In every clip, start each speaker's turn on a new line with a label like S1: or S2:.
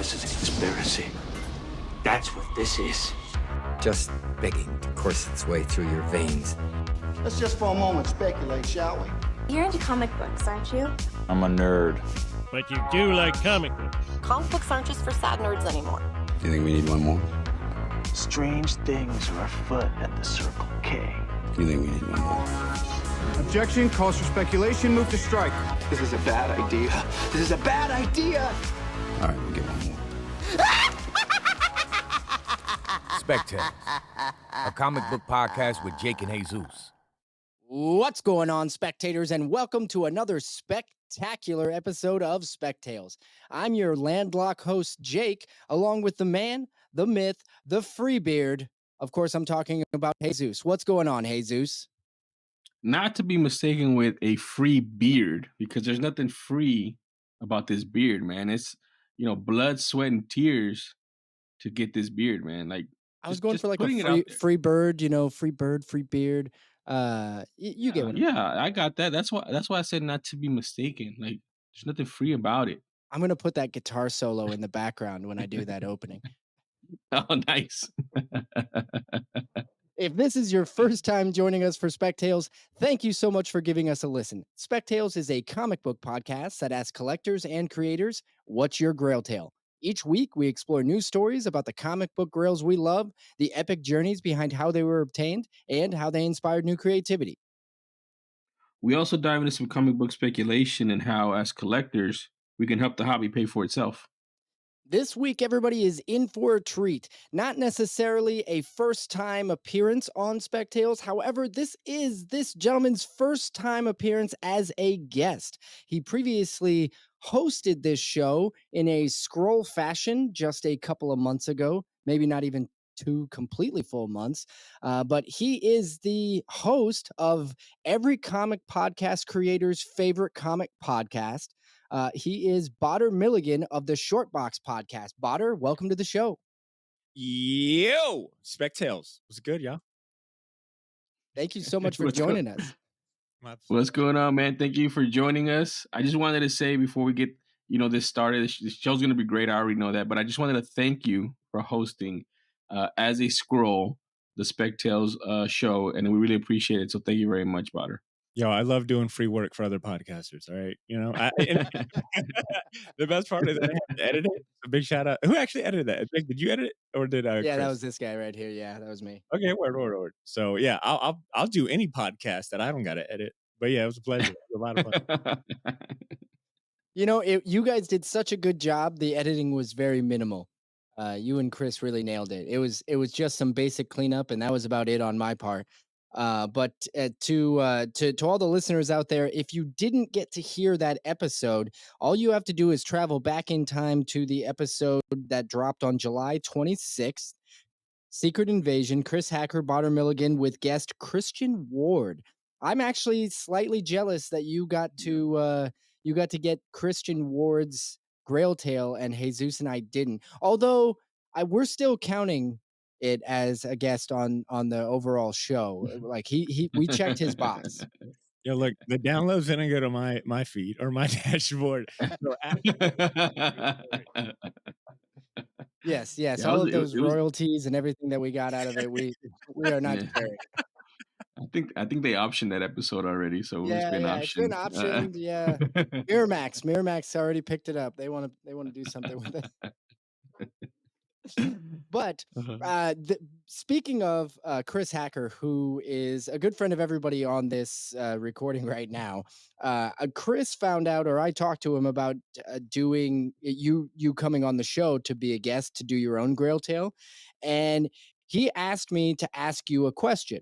S1: this is a conspiracy. That's what this is.
S2: Just begging to course its way through your veins.
S3: Let's just for a moment speculate, shall we?
S4: You're into comic books, aren't you?
S5: I'm a nerd.
S6: But you do like comic books.
S7: Comic books aren't just for sad nerds anymore.
S5: Do you think we need one more?
S1: Strange things are afoot at the Circle K.
S5: Do you think we need one more?
S3: Objection, calls for speculation, move to strike.
S1: This is a bad idea. This is a bad idea.
S5: All right, we'll get one more.
S8: Spec Tales, a comic book podcast with Jake and Jesus.
S9: What's going on, spectators, and welcome to another spectacular episode of Spec Tales. I'm your landlocked host, Jake, along with the man, the myth, the Freebeard. Of course, I'm talking about Jesus. What's going on, Jesus?
S10: Not to be mistaken with a free beard, because there's nothing free about this beard, man. It's, blood, sweat, and tears to get this beard, man. Like,
S9: I was going for like a free bird, free bird, free beard. You get what?
S10: Yeah, I got that. That's why I said not to be mistaken. Like, there's nothing free about it.
S9: I'm gonna put that guitar solo in the background when I do that opening.
S10: Oh, nice.
S9: If this is your first time joining us for Spec Tales, thank you so much for giving us a listen. Spec Tales is a comic book podcast that asks collectors and creators, what's your Grail Tale? Each week, we explore new stories about the comic book grails we love, the epic journeys behind how they were obtained, and how they inspired new creativity.
S10: We also dive into some comic book speculation and how, as collectors, we can help the hobby pay for itself.
S9: This week, everybody is in for a treat. Not necessarily a first-time appearance on Spec Tales. However, this is this gentleman's first-time appearance as a guest. He previously hosted this show in a scroll fashion just a couple of months ago, maybe not even 2 completely full months. But he is the host of every comic podcast creator's favorite comic podcast. He is Badr Milligan of the Shortbox podcast. Badr, welcome to the show.
S11: Yo, Spec Tales. Was it good, y'all?
S9: Thank you so much for joining us.
S10: What's going on, man? Thank you for joining us. I just wanted to say before we get, this started, this show's going to be great. I already know that, but I just wanted to thank you for hosting as a scroll, the Spec Tales show, and we really appreciate it. So thank you very much, Badr.
S11: Yo, I love doing free work for other podcasters. All right, the best part is I have to edit it. A big shout out. Who actually edited that? Did you edit it or did I?
S9: Yeah, Chris? That was this guy right here. Yeah, that was me.
S11: Okay, word. So yeah, I'll do any podcast that I don't got to edit. But yeah, it was a pleasure. It was a lot of fun.
S9: You guys did such a good job. The editing was very minimal. You and Chris really nailed it. It was just some basic cleanup, and that was about it on my part. But to all the listeners out there, if you didn't get to hear that episode, all you have to do is travel back in time to the episode that dropped on July 26th. Secret Invasion, Chris Hacker, Badr Milligan with guest Christian Ward. I'm actually slightly jealous that you got to get Christian Ward's Grail Tale and Jesus and I didn't. Although we're still counting it as a guest on the overall show. Like we checked his box.
S11: Yo, look, the downloads didn't go to my feed or my dashboard.
S9: Yes. Yeah, all of those royalties and everything that we got out of it, we are not sharing.
S10: I think they optioned that episode already, so it's been optioned.
S9: It's been optioned. Yeah, Miramax already picked it up. They want to do something with it. But speaking of Chris Hacker, who is a good friend of everybody on this recording right now, Chris found out, or I talked to him about doing you coming on the show to be a guest to do your own Grail Tale, and he asked me to ask you a question.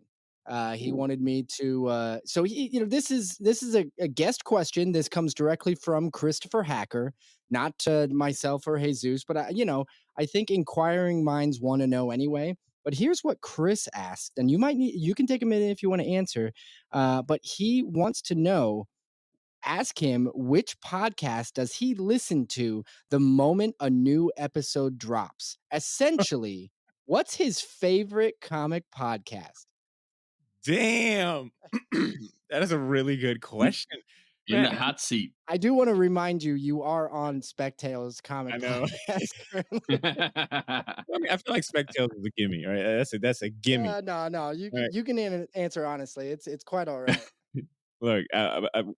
S9: He wanted me to, so he, this is a guest question. This comes directly from Christopher Hacker, not to myself or Jesus, but I think inquiring minds want to know anyway. But here's what Chris asked, and you can take a minute if you want to answer. But he wants to know, ask him which podcast does he listen to the moment a new episode drops? Essentially, what's his favorite comic podcast?
S11: Damn. That is a really good question.
S10: in the hot seat.
S9: I do want to remind you, you are on Spec Tales comic
S11: I know.
S9: podcast currently.
S11: I mean, I feel like Spec Tales is a gimme, right? That's a gimme.
S9: No, you
S11: Right.
S9: you can answer honestly. It's quite all right.
S11: Look,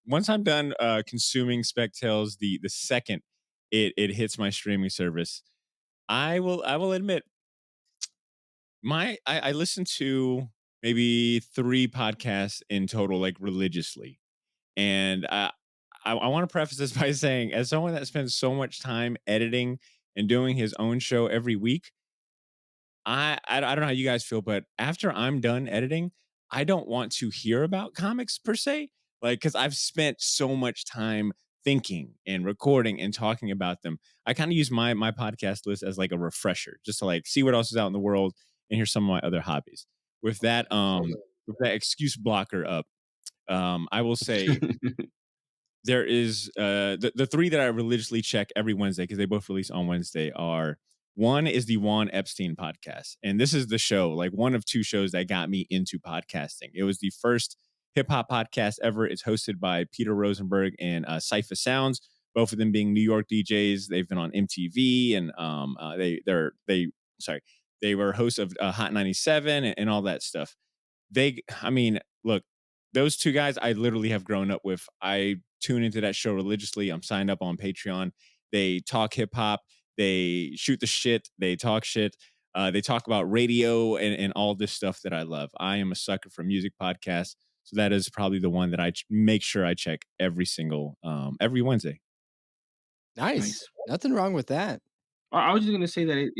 S11: once I'm done consuming Spec Tales, the second it hits my streaming service, I will admit I listen to maybe 3 podcasts in total, like religiously, and I want to preface this by saying, as someone that spends so much time editing and doing his own show every week, I don't know how you guys feel, but after I'm done editing, I don't want to hear about comics per se, like because I've spent so much time thinking and recording and talking about them. I kind of use my podcast list as like a refresher, just to like see what else is out in the world and here's some of my other hobbies. With that, with that excuse blocker up, I will say there is the 3 that I religiously check every Wednesday because they both release on Wednesday are, one is the Juan Epstein podcast. And this is the show, like one of 2 shows that got me into podcasting. It was the first hip hop podcast ever. It's hosted by Peter Rosenberg and Cypher Sounds, both of them being New York DJs. They've been on MTV and they were hosts of Hot 97 and all that stuff. I mean, look, those 2 guys I literally have grown up with. I tune into that show religiously. I'm signed up on Patreon. They talk hip hop. They shoot the shit. They talk shit. They talk about radio and all this stuff that I love. I am a sucker for music podcasts. So that is probably the one that I make sure I check every Wednesday.
S9: Nice. Nothing wrong with that.
S10: I was just gonna say that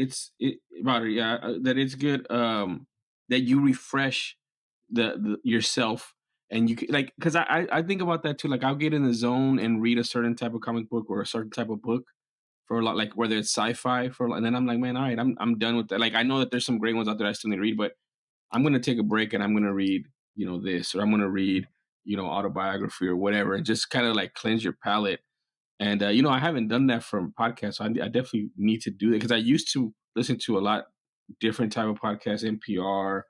S10: that it's good that you refresh the yourself, and you like, because I think about that too. Like, I'll get in the zone and read a certain type of comic book or a certain type of book for a lot, like whether it's sci-fi and then I'm like, man, all right, I'm done with that. Like, I know that there's some great ones out there I still need to read, but I'm gonna take a break and I'm gonna read, this, or I'm gonna read, autobiography or whatever, and just kind of like cleanse your palate. And I haven't done that from podcasts, so I definitely need to do that, because I used to listen to a lot different type of podcasts, NPR,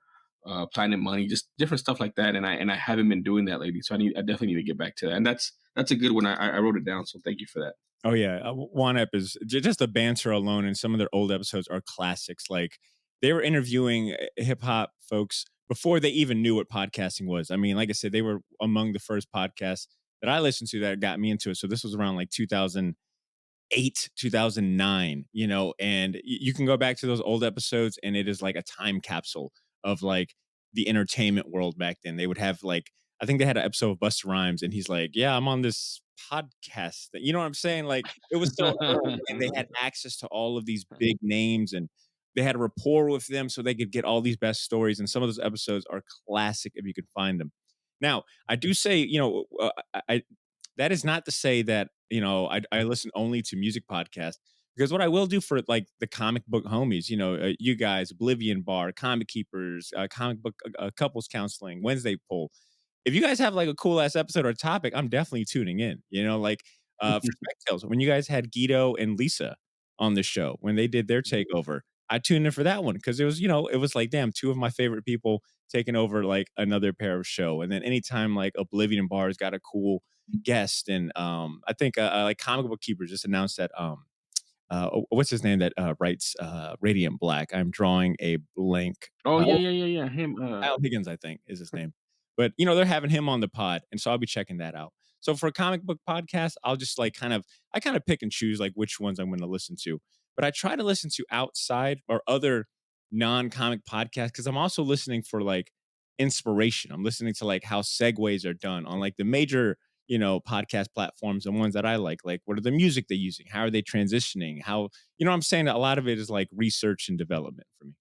S10: Planet Money, just different stuff like that, and I haven't been doing that lately. So I definitely need to get back to that, and that's a good one. I wrote it down, so thank you for that.
S11: Oh yeah, One Ep is just the banter alone, and some of their old episodes are classics. Like, they were interviewing hip hop folks before they even knew what podcasting was. I mean, like I said, they were among the first podcasts that I listened to that got me into it. So this was around like 2008, 2009, and you can go back to those old episodes and it is like a time capsule of like the entertainment world back then. They would have like, I think they had an episode of Busta Rhymes and he's like, yeah, I'm on this podcast. You know what I'm saying? Like, it was so early and they had access to all of these big names and they had a rapport with them so they could get all these best stories. And some of those episodes are classic if you could find them. Now, I do say, that is not to say that, I listen only to music podcasts, because what I will do for like the comic book homies, you guys, Oblivion Bar, Comic Keepers, comic book couples counseling, Wednesday poll. If you guys have like a cool ass episode or topic, I'm definitely tuning in, like for Spec Tales, when you guys had Guido and Lisa on the show, when they did their takeover, I tuned in for that one because it was, it was like, damn, 2 of my favorite people taking over like another pair of show. And then anytime like Oblivion Bar's got a cool guest, and I think like Comic Book Keepers just announced that what's his name that writes Radiant Black? I'm drawing a blank.
S10: Oh yeah, him.
S11: Al Higgins, I think, is his name. But they're having him on the pod, and so I'll be checking that out. So for a comic book podcast, I'll just like kind of pick and choose like which ones I'm going to listen to. But I try to listen to outside or other non-comic podcasts because I'm also listening for like inspiration. I'm listening to like how segues are done on like the major, podcast platforms and ones that I like what are the music they're using? How are they transitioning? How, I'm saying that a lot of it is like research and development for me.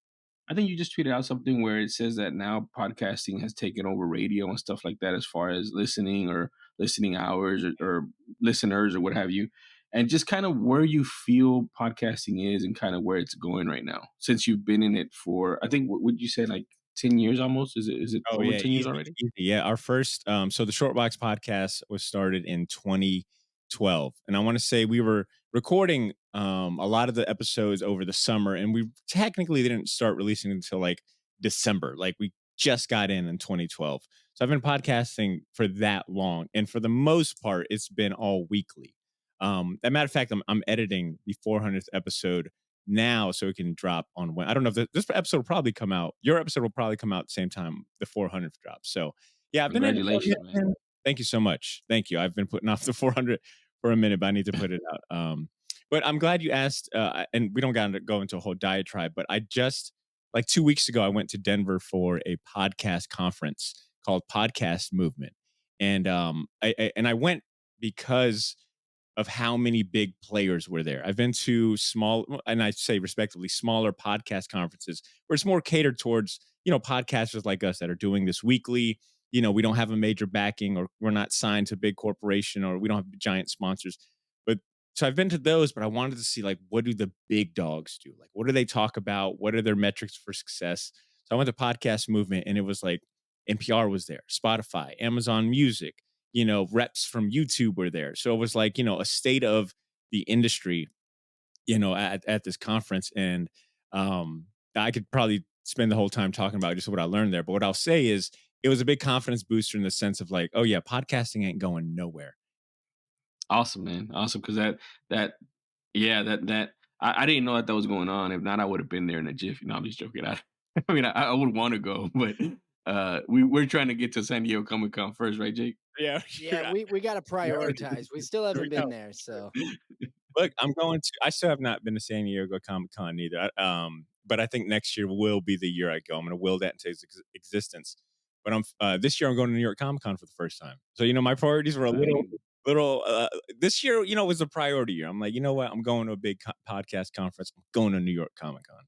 S10: I think you just tweeted out something where it says that now podcasting has taken over radio and stuff like that, as far as listening or listening hours or listeners or what have you. And just kind of where you feel podcasting is and kind of where it's going right now, since you've been in it for, I think, what would you say, like 10 years almost? Is it over 10 years already?
S11: Yeah, our first, so the Shortbox podcast was started in 2012. And I want to say we were recording a lot of the episodes over the summer, and we technically didn't start releasing until like December. Like, we just got in 2012. So I've been podcasting for that long, and for the most part, it's been all weekly. As a matter of fact, I'm editing the 400th episode now, so it can drop on when I don't know if this episode will probably come out. Your episode will probably come out at the same time the 400th drops. So yeah, I've been in.
S10: Congratulations, man.
S11: Thank you so much. Thank you. I've been putting off the 400 for a minute, but I need to put it out. But I'm glad you asked, and we don't got to go into a whole diatribe, but I just, like 2 weeks ago, I went to Denver for a podcast conference called Podcast Movement. And I went because of how many big players were there. I've been to small, and I say respectively, smaller podcast conferences where it's more catered towards, podcasters like us that are doing this weekly. We don't have a major backing, or we're not signed to a big corporation, or we don't have giant sponsors. But so I've been to those, but I wanted to see, like, what do the big dogs do? Like, what do they talk about? What are their metrics for success? So I went to Podcast Movement, and it was like NPR was there, Spotify, Amazon Music, reps from YouTube were there. So it was like, a state of the industry, at this conference. And I could probably spend the whole time talking about just what I learned there. But what I'll say is it was a big confidence booster in the sense of like, oh yeah, podcasting ain't going nowhere.
S10: Awesome, man. Awesome. Cause I didn't know that was going on. If not, I would have been there in a jiff. I'm just joking. I mean, I would want to go, but we're trying to get to San Diego Comic-Con first, right, Jake?
S11: Yeah.
S9: We got to prioritize. We still haven't been there, so.
S11: Look, I still have not been to San Diego Comic-Con either. But I think next year will be the year I go. I'm going to will that into existence. But this year I'm going to New York Comic-Con for the first time. So, my priorities were a little, this year, was a priority year. I'm like, you know what? I'm going to a big podcast conference. I'm going to New York Comic-Con.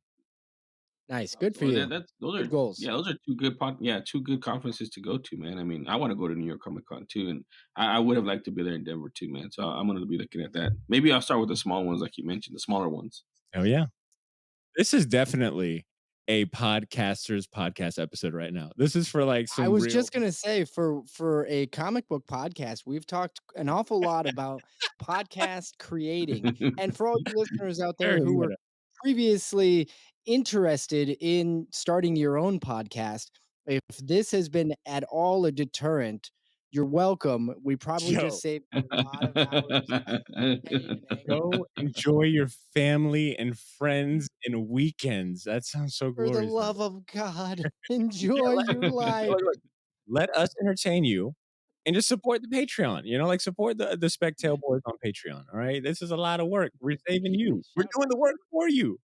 S9: Nice. Good for you.
S10: Those are
S9: goals.
S10: Yeah, those are two good conferences to go to, man. I mean, I want to go to New York Comic Con too, and I would have liked to be there in Denver too, man. So I'm going to be looking at that. Maybe I'll start with the small ones, like you mentioned, the smaller ones.
S11: Oh yeah, this is definitely a podcaster's podcast episode right now. This is for like some.
S9: I was just gonna say for a comic book podcast, we've talked an awful lot about podcast creating, and for all you listeners out there who were previously interested in starting your own podcast, if this has been at all a deterrent, you're welcome. We probably just saved a lot of hours.
S11: Go enjoy your family and friends and weekends. That sounds so glorious.
S9: For the love of God, enjoy your life.
S11: Let us entertain you and just support the Patreon. Like support the Spec Tale boys on Patreon. All right. This is a lot of work. We're saving you. We're doing the work for you.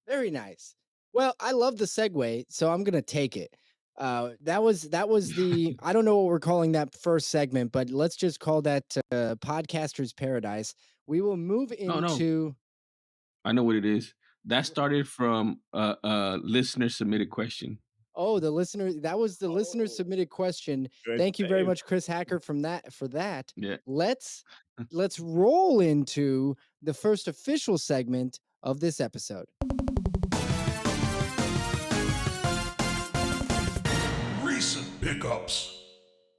S9: Very nice. Well, I love the segue, so I'm gonna take it. That was the I don't know what we're calling that first segment, but let's just call that Podcaster's Paradise. We will move into.
S10: No. I know what it is. That started from a listener submitted question.
S9: Oh, that was the listener submitted question.
S11: Good
S9: Thank you very
S11: save.
S9: much, Chris Hacker, for that.
S10: Yeah.
S9: Let's roll into the first official segment of this episode.
S12: Recent pickups.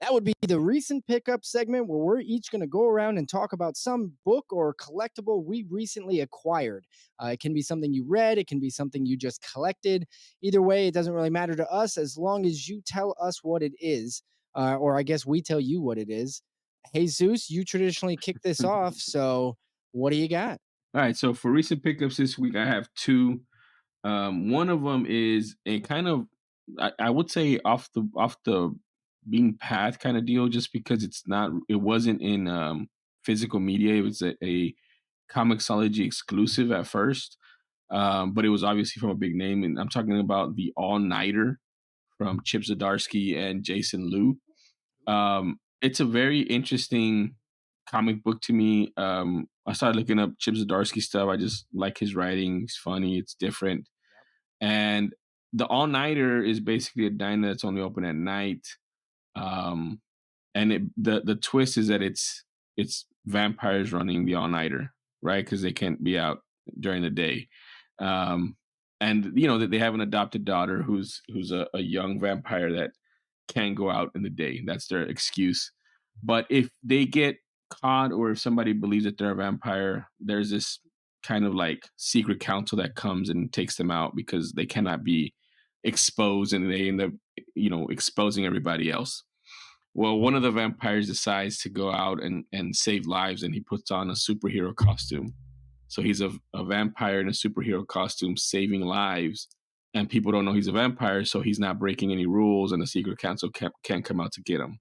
S9: That would be the recent pickup segment where we're each going to go around and talk about some book or collectible we recently acquired. It can be something you read. It can be something you just collected. Either way, it doesn't really matter to us as long as you tell us what it is, or I guess we tell you what it is. Jesús, you traditionally kick this off, so what do you got?
S10: All right, so for recent pickups this week, I have two. One of them is a kind of, I would say, off the beaten path kind of deal, just because it wasn't in physical media. It was a Comixology exclusive at first, but it was obviously from a big name, and I'm talking about the All Nighter from Chip Zdarsky and Jason Liu. It's a very interesting comic book to me. I started looking up Chip Zdarsky stuff. I just like his writing. It's funny. It's different. Yep. And the All Nighter is basically a diner that's only open at night. And the twist is that it's vampires running the All Nighter, right? Because they can't be out during the day. And that they have an adopted daughter who's a young vampire that can't go out in the day. That's their excuse. But if they get caught, or if somebody believes that they're a vampire, there's this kind of like secret council that comes and takes them out because they cannot be exposed, and they end up, exposing everybody else. Well, one of the vampires decides to go out and save lives, and he puts on a superhero costume. So he's a vampire in a superhero costume saving lives, and people don't know he's a vampire, so he's not breaking any rules, and the secret council can't come out to get him.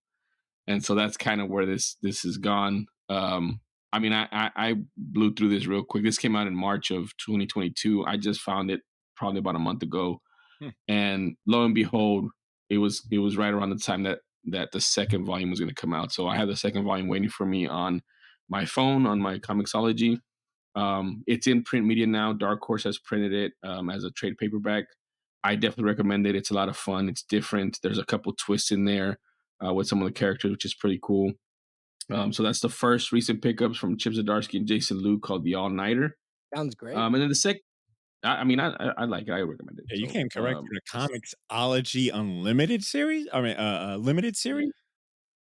S10: And so that's kind of where this has gone. I mean, I blew through this real quick. This came out in March of 2022. I just found it probably about a month ago, and lo and behold, it was right around the time that the second volume was going to come out. So I have the second volume waiting for me on my phone, on my Comixology. It's in print media now. Dark Horse has printed it as a trade paperback. I definitely recommend it. It's a lot of fun. It's different. There's a couple twists in there with some of the characters, which is pretty cool. So that's the first recent pickups from Chip Zdarsky and Jason Liu called The All Nighter.
S9: Sounds great.
S10: And then the second, I mean, I like it. I recommend it.
S11: Yeah, you came correct for the Comixology Unlimited series. I mean, limited series.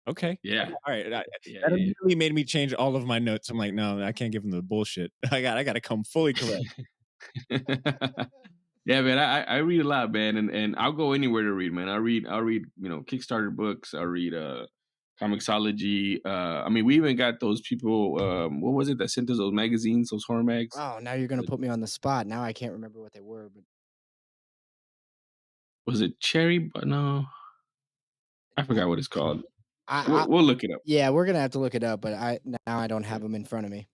S11: Okay.
S10: Yeah.
S11: All right. That immediately made me change all of my notes. I'm like, no, I can't give them the bullshit. I got to come fully correct.
S10: Yeah, man. I read a lot, man, and I'll go anywhere to read, man. I'll read Kickstarter books. I'll read Comixology. I mean, we even got those people. What was it that sent us those magazines, those horror mags?
S9: Oh, now you're gonna put me on the spot. Now I can't remember what they were, but
S10: was it Cherry? But no, I forgot what it's called.
S9: We'll
S10: look it up.
S9: Yeah, we're gonna have to look it up, but now I don't have them in front of me.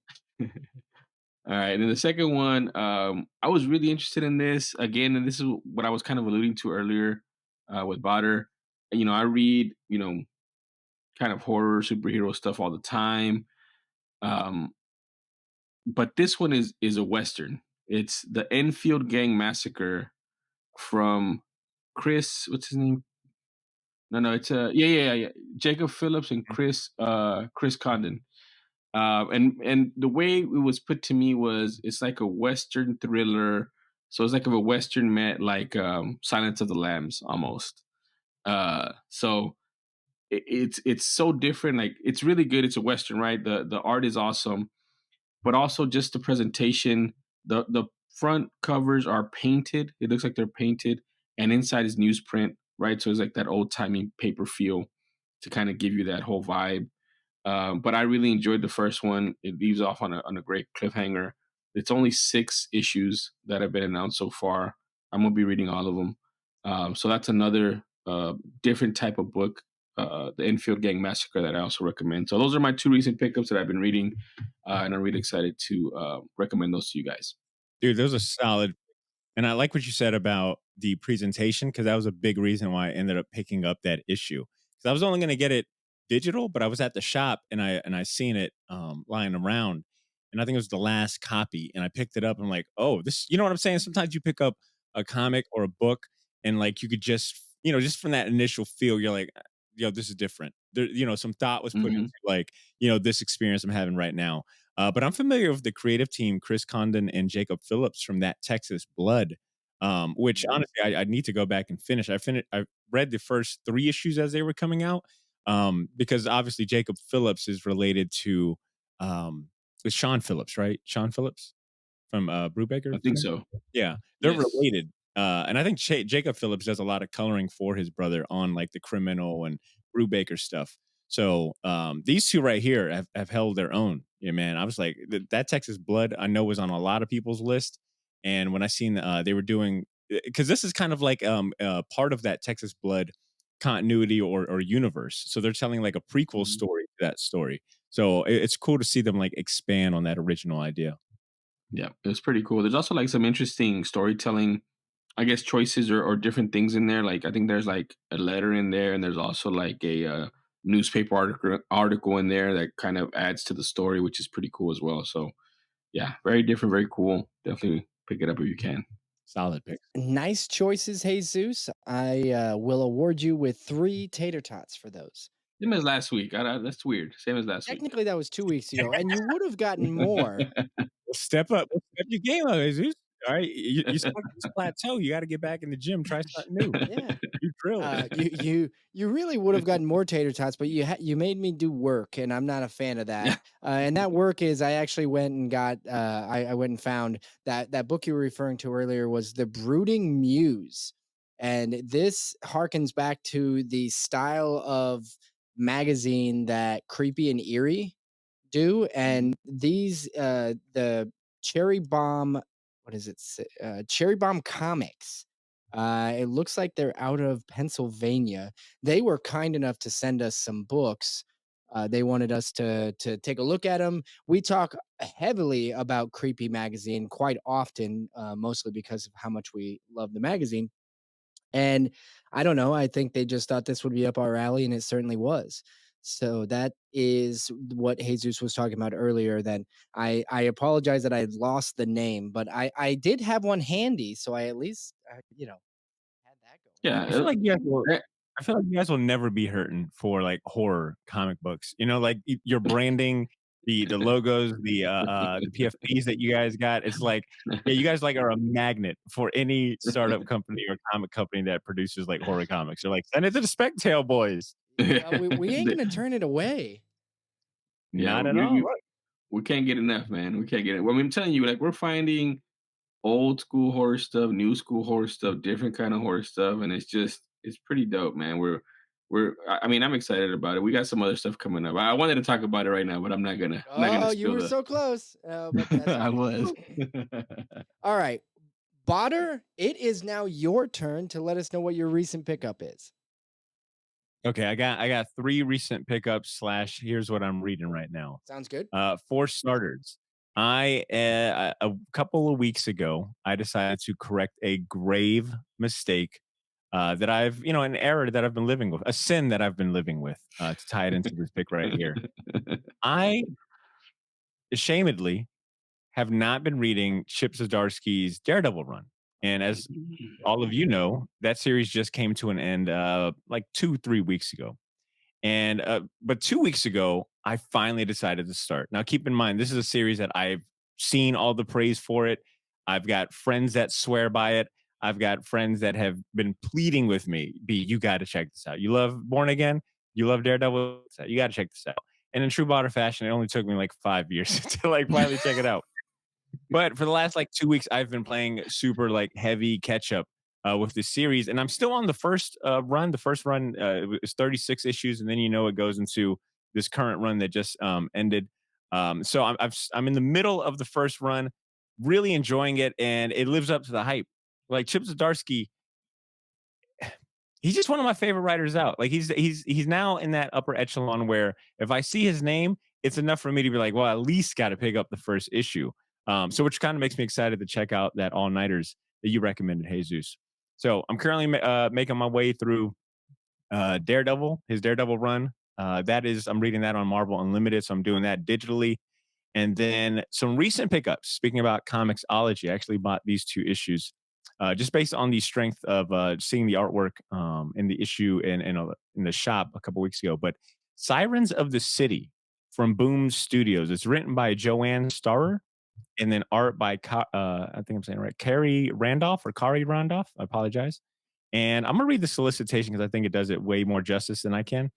S10: All right, and then the second one, I was really interested in this again, and this is what I was kind of alluding to earlier with Badr. I read, kind of horror, superhero stuff all the time, but this one is a Western. It's the Enfield Gang Massacre from Chris. What's his name? No, it's yeah. Jacob Phillips and Chris Condon. And the way it was put to me was it's like a Western thriller. So it's like a Western met like Silence of the Lambs almost. So it's so different. Like it's really good. It's a Western, right? The art is awesome, but also just the presentation. The front covers are painted. It looks like they're painted, and inside is newsprint, right? So it's like that old timey paper feel to kind of give you that whole vibe. But I really enjoyed the first one. It leaves off on a great cliffhanger. It's only 6 issues that have been announced so far. I'm gonna be reading all of them. So that's another different type of book, the Enfield Gang Massacre, that I also recommend. So those are my 2 recent pickups that I've been reading, and I'm really excited to recommend those to you guys.
S11: Dude, those are solid. And I like what you said about the presentation, because that was a big reason why I ended up picking up that issue. Because I was only going to get it digital, but I was at the shop and I seen it lying around, and I think it was the last copy, and I picked it up. And I'm like, oh, this, you know what I'm saying? Sometimes you pick up a comic or a book, and like you could just, just from that initial feel, you're like, yo, this is different. There, some thought was put into like, this experience I'm having right now. But I'm familiar with the creative team, Chris Condon and Jacob Phillips from That Texas Blood, which honestly I need to go back and finish. I read the first 3 issues as they were coming out, because obviously Jacob Phillips is related to it's Sean Phillips, right? Sean Phillips from Brubaker.
S10: I think so.
S11: Yeah, they're related. And I think Jacob Phillips does a lot of coloring for his brother on like the Criminal and Brubaker stuff. So these 2 right here have held their own. Yeah, man. I was like, that Texas Blood I know was on a lot of people's list. And when I seen they were doing, because this is kind of like part of that Texas Blood continuity or universe. So they're telling like a prequel story to that story. So it's cool to see them like expand on that original idea.
S10: Yeah, it was pretty cool. There's also like some interesting storytelling, I guess, choices or different things in there. Like I think there's like a letter in there, and there's also like a newspaper article in there that kind of adds to the story, which is pretty cool as well. So yeah, very different, very cool. Definitely pick it up if you can.
S11: Solid pick.
S9: Nice choices, Jesus. I will award you with 3 tater tots for those.
S10: Same as last week. That's weird. Same as last week.
S9: Technically, that was 2 weeks ago, and you would have gotten more.
S11: Step up. Step your game up, Jesus. All right, you stuck in this plateau. You got to get back in the gym. Try something new.
S9: Yeah,
S11: you drill.
S9: You really would have gotten more tater tots, but you made me do work, and I'm not a fan of that. And that work is I actually went and got I went and found that book you were referring to earlier was The Brooding Muse. And this harkens back to the style of magazine that Creepy and Eerie do. And these, the Cherry Bomb, what is it? Cherry Bomb Comics. It looks like they're out of Pennsylvania. They were kind enough to send us some books. They wanted us to take a look at them. We talk heavily about Creepy Magazine quite often, mostly because of how much we love the magazine. And I don't know, I think they just thought this would be up our alley, and it certainly was. So that is what Jesus was talking about earlier. Then I apologize that I lost the name, but I did have one handy, so I at least had that going.
S10: Yeah,
S11: I feel like you guys will. I feel like you guys will never be hurting for like horror comic books. You know, like your branding, the logos, the PFPs that you guys got. It's like, yeah, you guys like are a magnet for any startup company or comic company that produces like horror comics. They're like, send it to the Spec Tale boys.
S9: We ain't gonna turn it away.
S11: Not at all.
S10: We can't get enough, man. We can't get it. Well, I'm telling you, like we're finding old school horror stuff, new school horror stuff, different kind of horror stuff, and it's pretty dope, man. I mean, I'm excited about it. We got some other stuff coming up. I wanted to talk about it right now, but I'm not gonna.
S9: Oh, you were so close. But that's
S10: I was.
S9: All right, Badr, it is now your turn to let us know what your recent pickup is.
S11: Okay, I got 3 recent pickups / here's what I'm reading right now.
S9: Sounds good.
S11: For starters, a couple of weeks ago, I decided to correct a grave mistake that an error that I've been living with, a sin that I've been living with, to tie it into this pick right here. I ashamedly have not been reading Chip Zdarsky's Daredevil run. And as all of you know, that series just came to an end like 2-3 weeks ago. And but 2 weeks ago, I finally decided to start. Now, keep in mind, this is a series that I've seen all the praise for it. I've got friends that swear by it. I've got friends that have been pleading with me, you got to check this out. You love Born Again? You love Daredevil? You got to check this out. And in true Badr fashion, it only took me like 5 years to like finally check it out. But for the last like 2 weeks, I've been playing super like heavy catch up with this series, and I'm still on the first run. The first run is 36 issues, and then it goes into this current run that just ended. So I'm in the middle of the first run, really enjoying it, and it lives up to the hype. Like Chip Zdarsky, he's just one of my favorite writers out. Like he's now in that upper echelon where if I see his name, it's enough for me to be like, well, at least got to pick up the first issue. So which kind of makes me excited to check out that All Nighters that you recommended, Jesus. So I'm currently making my way through Daredevil, his Daredevil run. I'm reading that on Marvel Unlimited, so I'm doing that digitally. And then some recent pickups. Speaking about Comixology, I actually bought these 2 issues just based on the strength of seeing the artwork in the issue in the shop a couple weeks ago. But Sirens of the City from Boom Studios. It's written by Joanne Starrer. And then art by, I think I'm saying it right, Kari Randolph. I apologize. And I'm going to read the solicitation because I think it does it way more justice than I can.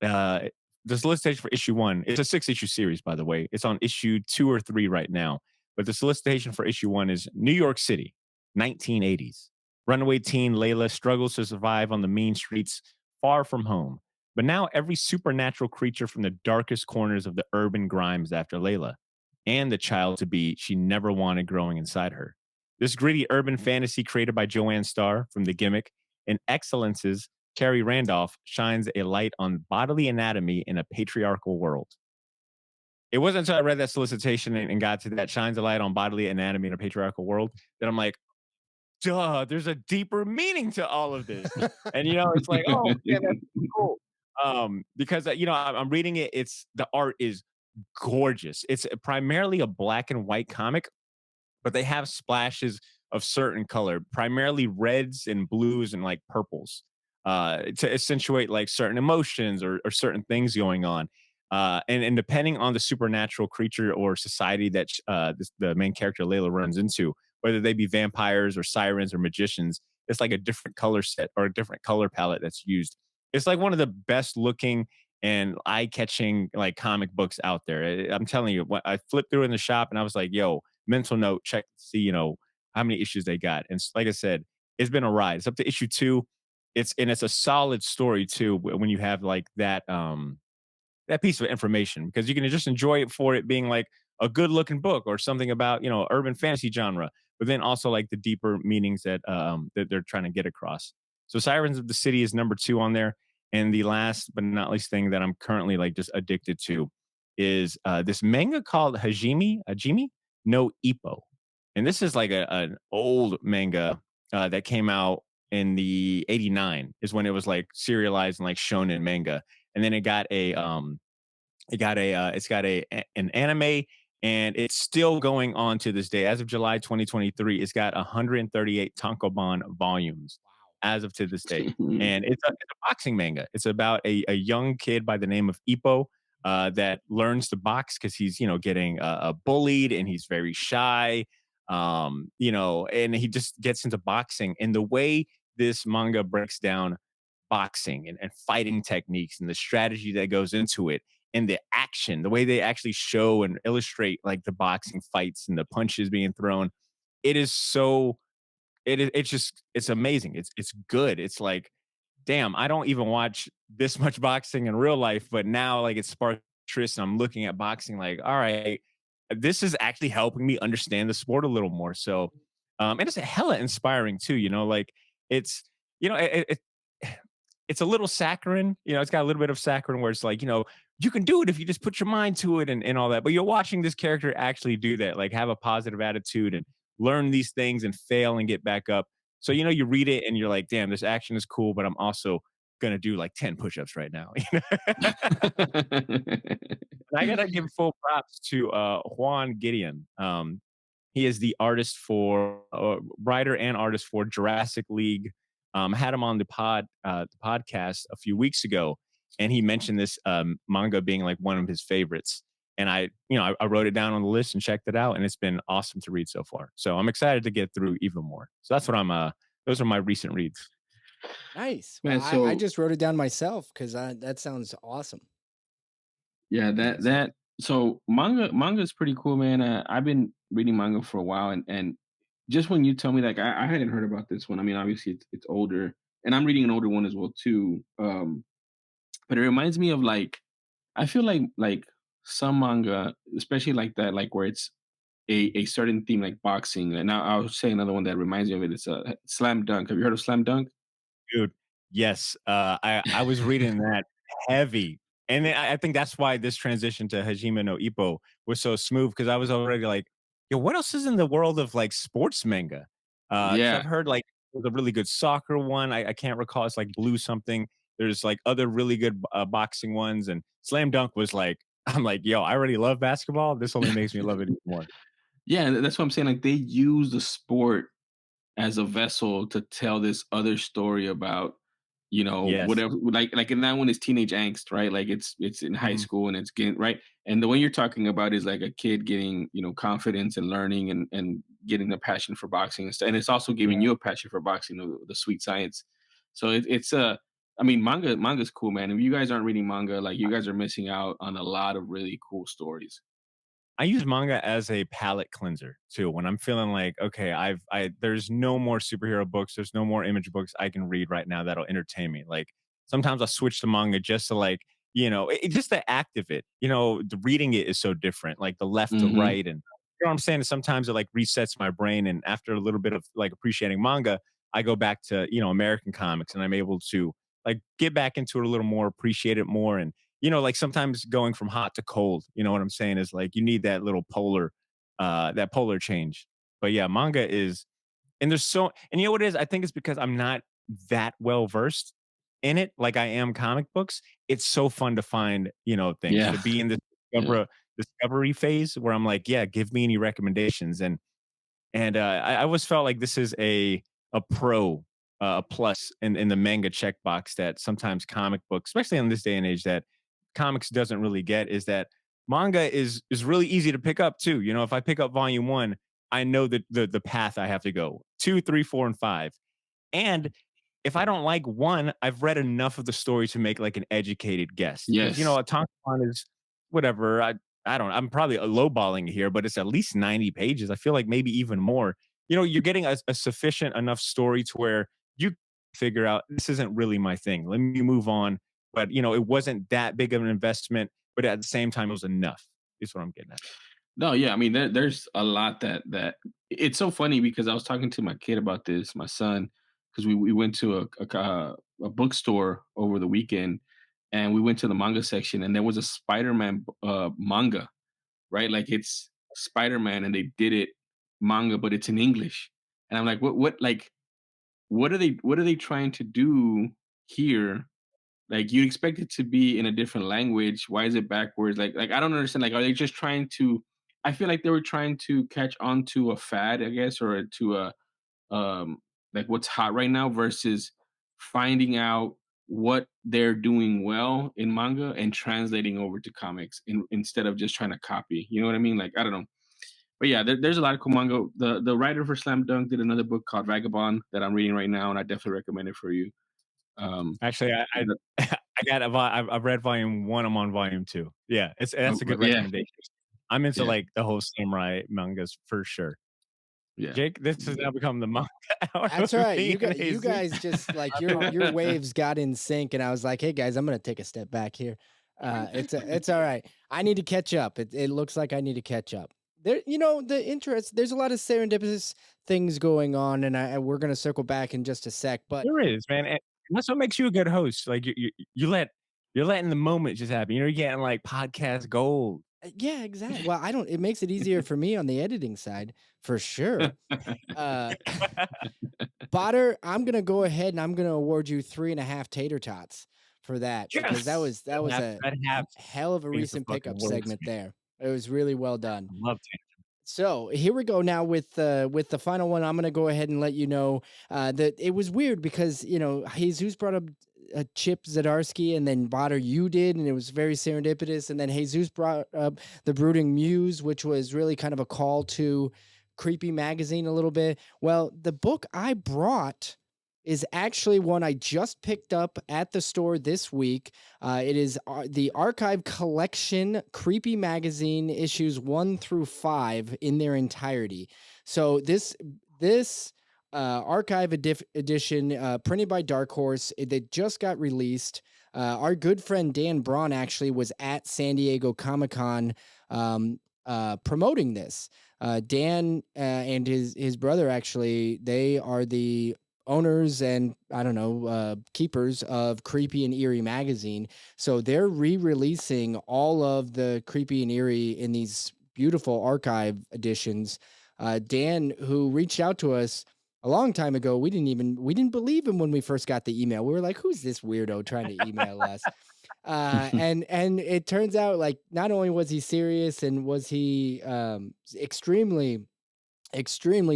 S11: The solicitation for issue 1, it's a 6-issue series, by the way. It's on issue 2 or 3 right now. But the solicitation for issue 1 is New York City, 1980s. Runaway teen Layla struggles to survive on the mean streets far from home. But now every supernatural creature from the darkest corners of the urban grimes after Layla, and the child-to-be she never wanted growing inside her. This gritty urban fantasy created by Joanne Starr from The Gimmick and Excellence's Kari Randolph shines a light on bodily anatomy in a patriarchal world. It wasn't until I read that solicitation and got to that shines a light on bodily anatomy in a patriarchal world that I'm like, duh, there's a deeper meaning to all of this. And, it's like, oh, yeah, that's cool. Because, I'm reading it. The art is gorgeous. It's primarily a black and white comic, but they have splashes of certain color, primarily reds and blues and like purples, to accentuate like certain emotions or certain things going on. And depending on the supernatural creature or society that the main character Layla runs into, whether they be vampires or sirens or magicians, it's like a different color set or a different color palette that's used. It's like one of the best looking and eye-catching like comic books out there. I'm telling you, I flipped through in the shop and I was like, yo, mental note, check to see, how many issues they got. And like I said, it's been a ride. It's up to issue 2. It's a solid story too when you have like that piece of information, because you can just enjoy it for it being like a good looking book or something about, urban fantasy genre, but then also like the deeper meanings that they're trying to get across. So Sirens of the City is number 2 on there. And the last but not least thing that I'm currently like just addicted to is this manga called Hajime no Ippo. And this is like an old manga that came out in the 89 is when it was like serialized and like shonen manga. And then it's got an anime, and it's still going on to this day. As of July 2023, it's got 138 tankobon volumes as of to this day. And it's a boxing manga. It's about a young kid by the name of Ippo that learns to box because he's, getting bullied, and he's very shy. And he just gets into boxing. And the way this manga breaks down boxing and fighting techniques and the strategy that goes into it and the action, the way they actually show and illustrate like the boxing fights and the punches being thrown, it is so it's amazing. It's good. It's like, damn, I don't even watch this much boxing in real life, but now like it's sparked interest, and I'm looking at boxing like, all right, this is actually helping me understand the sport a little more. So, and it's a hella inspiring too. Like it's, it's a little saccharine. It's got a little bit of saccharine where it's like, you can do it if you just put your mind to it and all that. But you're watching this character actually do that, like have a positive attitude and learn these things and fail and get back up. So, you read it and you're like, damn, this action is cool, but I'm also going to do like 10 push-ups right now. And I got to give full props to Juan Gideon. He is the artist writer and artist for Jurassic League. Had him on the podcast a few weeks ago, and he mentioned this manga being like one of his favorites. And I wrote it down on the list and checked it out, and it's been awesome to read so far. So I'm excited to get through even more. So that's what those are my recent reads.
S9: Nice.
S10: Man,
S9: Well,
S10: so
S9: I just wrote it down myself because that sounds awesome.
S10: yeah, so manga is pretty cool, man. I've been reading manga for a while, and just when you tell me, like, I hadn't heard about this one. I mean, obviously it's older, and I'm reading an older one as well too. But it reminds me of like, I feel like some manga, especially like that, like where it's a certain theme like boxing. And now I'll say another one that reminds me of it. It's a Slam Dunk. Have you heard of Slam Dunk?
S11: Dude, yes. I was reading that heavy. And then I think that's why this transition to Hajime no Ippo was so smooth, because I was already like, yo, what else is in the world of like sports manga? 'Cause
S10: Yeah.
S11: I've heard like there's a really good soccer one. I can't recall. It's like Blue something. There's like other really good boxing ones. And Slam Dunk was like, I'm like, yo, I already love basketball. This only makes me love it even more.
S10: Yeah, that's what I'm saying. Like they use the sport as a vessel to tell this other story about,
S11: Yes.
S10: whatever. Like in that one is teenage angst, right? Like it's in high
S11: Mhm.
S10: school and it's getting right. And the one you're talking about is like a kid getting, confidence and learning and getting the passion for boxing and stuff. And it's also giving you a passion for boxing, the sweet science. So it's I mean, manga's cool, man. If you guys aren't reading manga, like you guys are missing out on a lot of really cool stories.
S11: I use manga as a palate cleanser too. When I'm feeling like, okay, there's no more superhero books, there's no more image books I can read right now that'll entertain me. Like sometimes I'll switch to manga just to like, just the act of it. The reading it is so different, like the left to
S10: Mhm.
S11: right, and you know what I'm saying. Sometimes it like resets my brain, and after a little bit of like appreciating manga, I go back to American comics, and I'm able to like get back into it a little more, appreciate it more, and like sometimes going from hot to cold, you know what I'm saying, is like you need that little that polar change. But yeah, manga is, and and you know what it is? I think it's because I'm not that well versed in it like I am comic books. It's so fun to find, things
S10: Yeah.
S11: to be in this
S10: Yeah.
S11: discovery phase where I'm like, yeah, give me any recommendations. And I always felt like this is a a plus in the manga checkbox that sometimes comic books, especially in this day and age, that comics doesn't really get, is that manga is really easy to pick up too. If I pick up volume 1, I know the path I have to go 2, 3, 4, and 5. And if I don't like one, I've read enough of the story to make like an educated guess. 'Cause,
S10: Yes.
S11: a tankobon is whatever. I don't. I'm probably lowballing it here, but it's at least 90 pages. I feel like maybe even more. you're getting a sufficient enough story to where you figure out this isn't really my thing. Let me move on. But it wasn't that big of an investment, but at the same time, it was enough. Is what I'm getting at.
S10: No, yeah, I mean, there's a lot that it's so funny because I was talking to my kid about this, my son, because we went to a bookstore over the weekend, and we went to the manga section, and there was a Spider-Man manga, right? Like it's Spider-Man, and they did it manga, but it's in English, and I'm like, what are they trying to do here? Like you expect it to be in a different language. Why is it backwards? Like I don't understand. Like, are they just trying to? I feel like they were trying to catch on to a fad, I guess, or to a like what's hot right now versus finding out what they're doing well in manga and translating over to comics instead of just trying to copy. You know what I mean? Like I don't know. But yeah, there's a lot of cool manga. The writer for Slam Dunk did another book called Vagabond that I'm reading right now, and I definitely recommend it for you.
S11: Actually, I've read volume 1. I'm on volume 2. Yeah, that's a good recommendation. I'm into like the whole samurai mangas for sure.
S10: Yeah,
S11: Jake, this has now become the manga hour.
S9: That's right. You guys just like your waves got in sync, and I was like, hey guys, I'm gonna take a step back here. It's all right. I need to catch up. It looks like I need to catch up. There, the interest. There's a lot of serendipitous things going on, and we're gonna circle back in just a sec. But
S11: there is, man. And that's what makes you a good host. Like you're letting the moment just happen. You're getting like podcast gold.
S9: Yeah, exactly. Well, it makes it easier for me on the editing side for sure. Badr, I'm gonna go ahead and I'm gonna award you 3.5 tater tots for that because that was a hell of a recent pickup segment there. It was really well done.
S11: I love tater.
S9: So here we go now with the final one. I'm gonna go ahead and let you know that it was weird because Jesus brought up Chip Zdarsky, and then Badr, you did, and it was very serendipitous. And then Jesus brought up The Brooding Muse, which was really kind of a call to Creepy Magazine a little bit. Well, the book I brought is actually one I just picked up at the store this week. It is the Archive Collection Creepy Magazine issues 1 through 5 in their entirety. So this Archive edition, printed by Dark Horse, they just got released. Our good friend Dan Braun actually was at San Diego Comic-Con promoting this. Dan and his brother, actually, they are the owners and keepers of Creepy and Eerie magazine. So they're re-releasing all of the Creepy and Eerie in these beautiful archive editions. Dan, who reached out to us a long time ago, we didn't believe him when we first got the email. We were like, who's this weirdo trying to email us? And it turns out, like, not only was he serious and was he extremely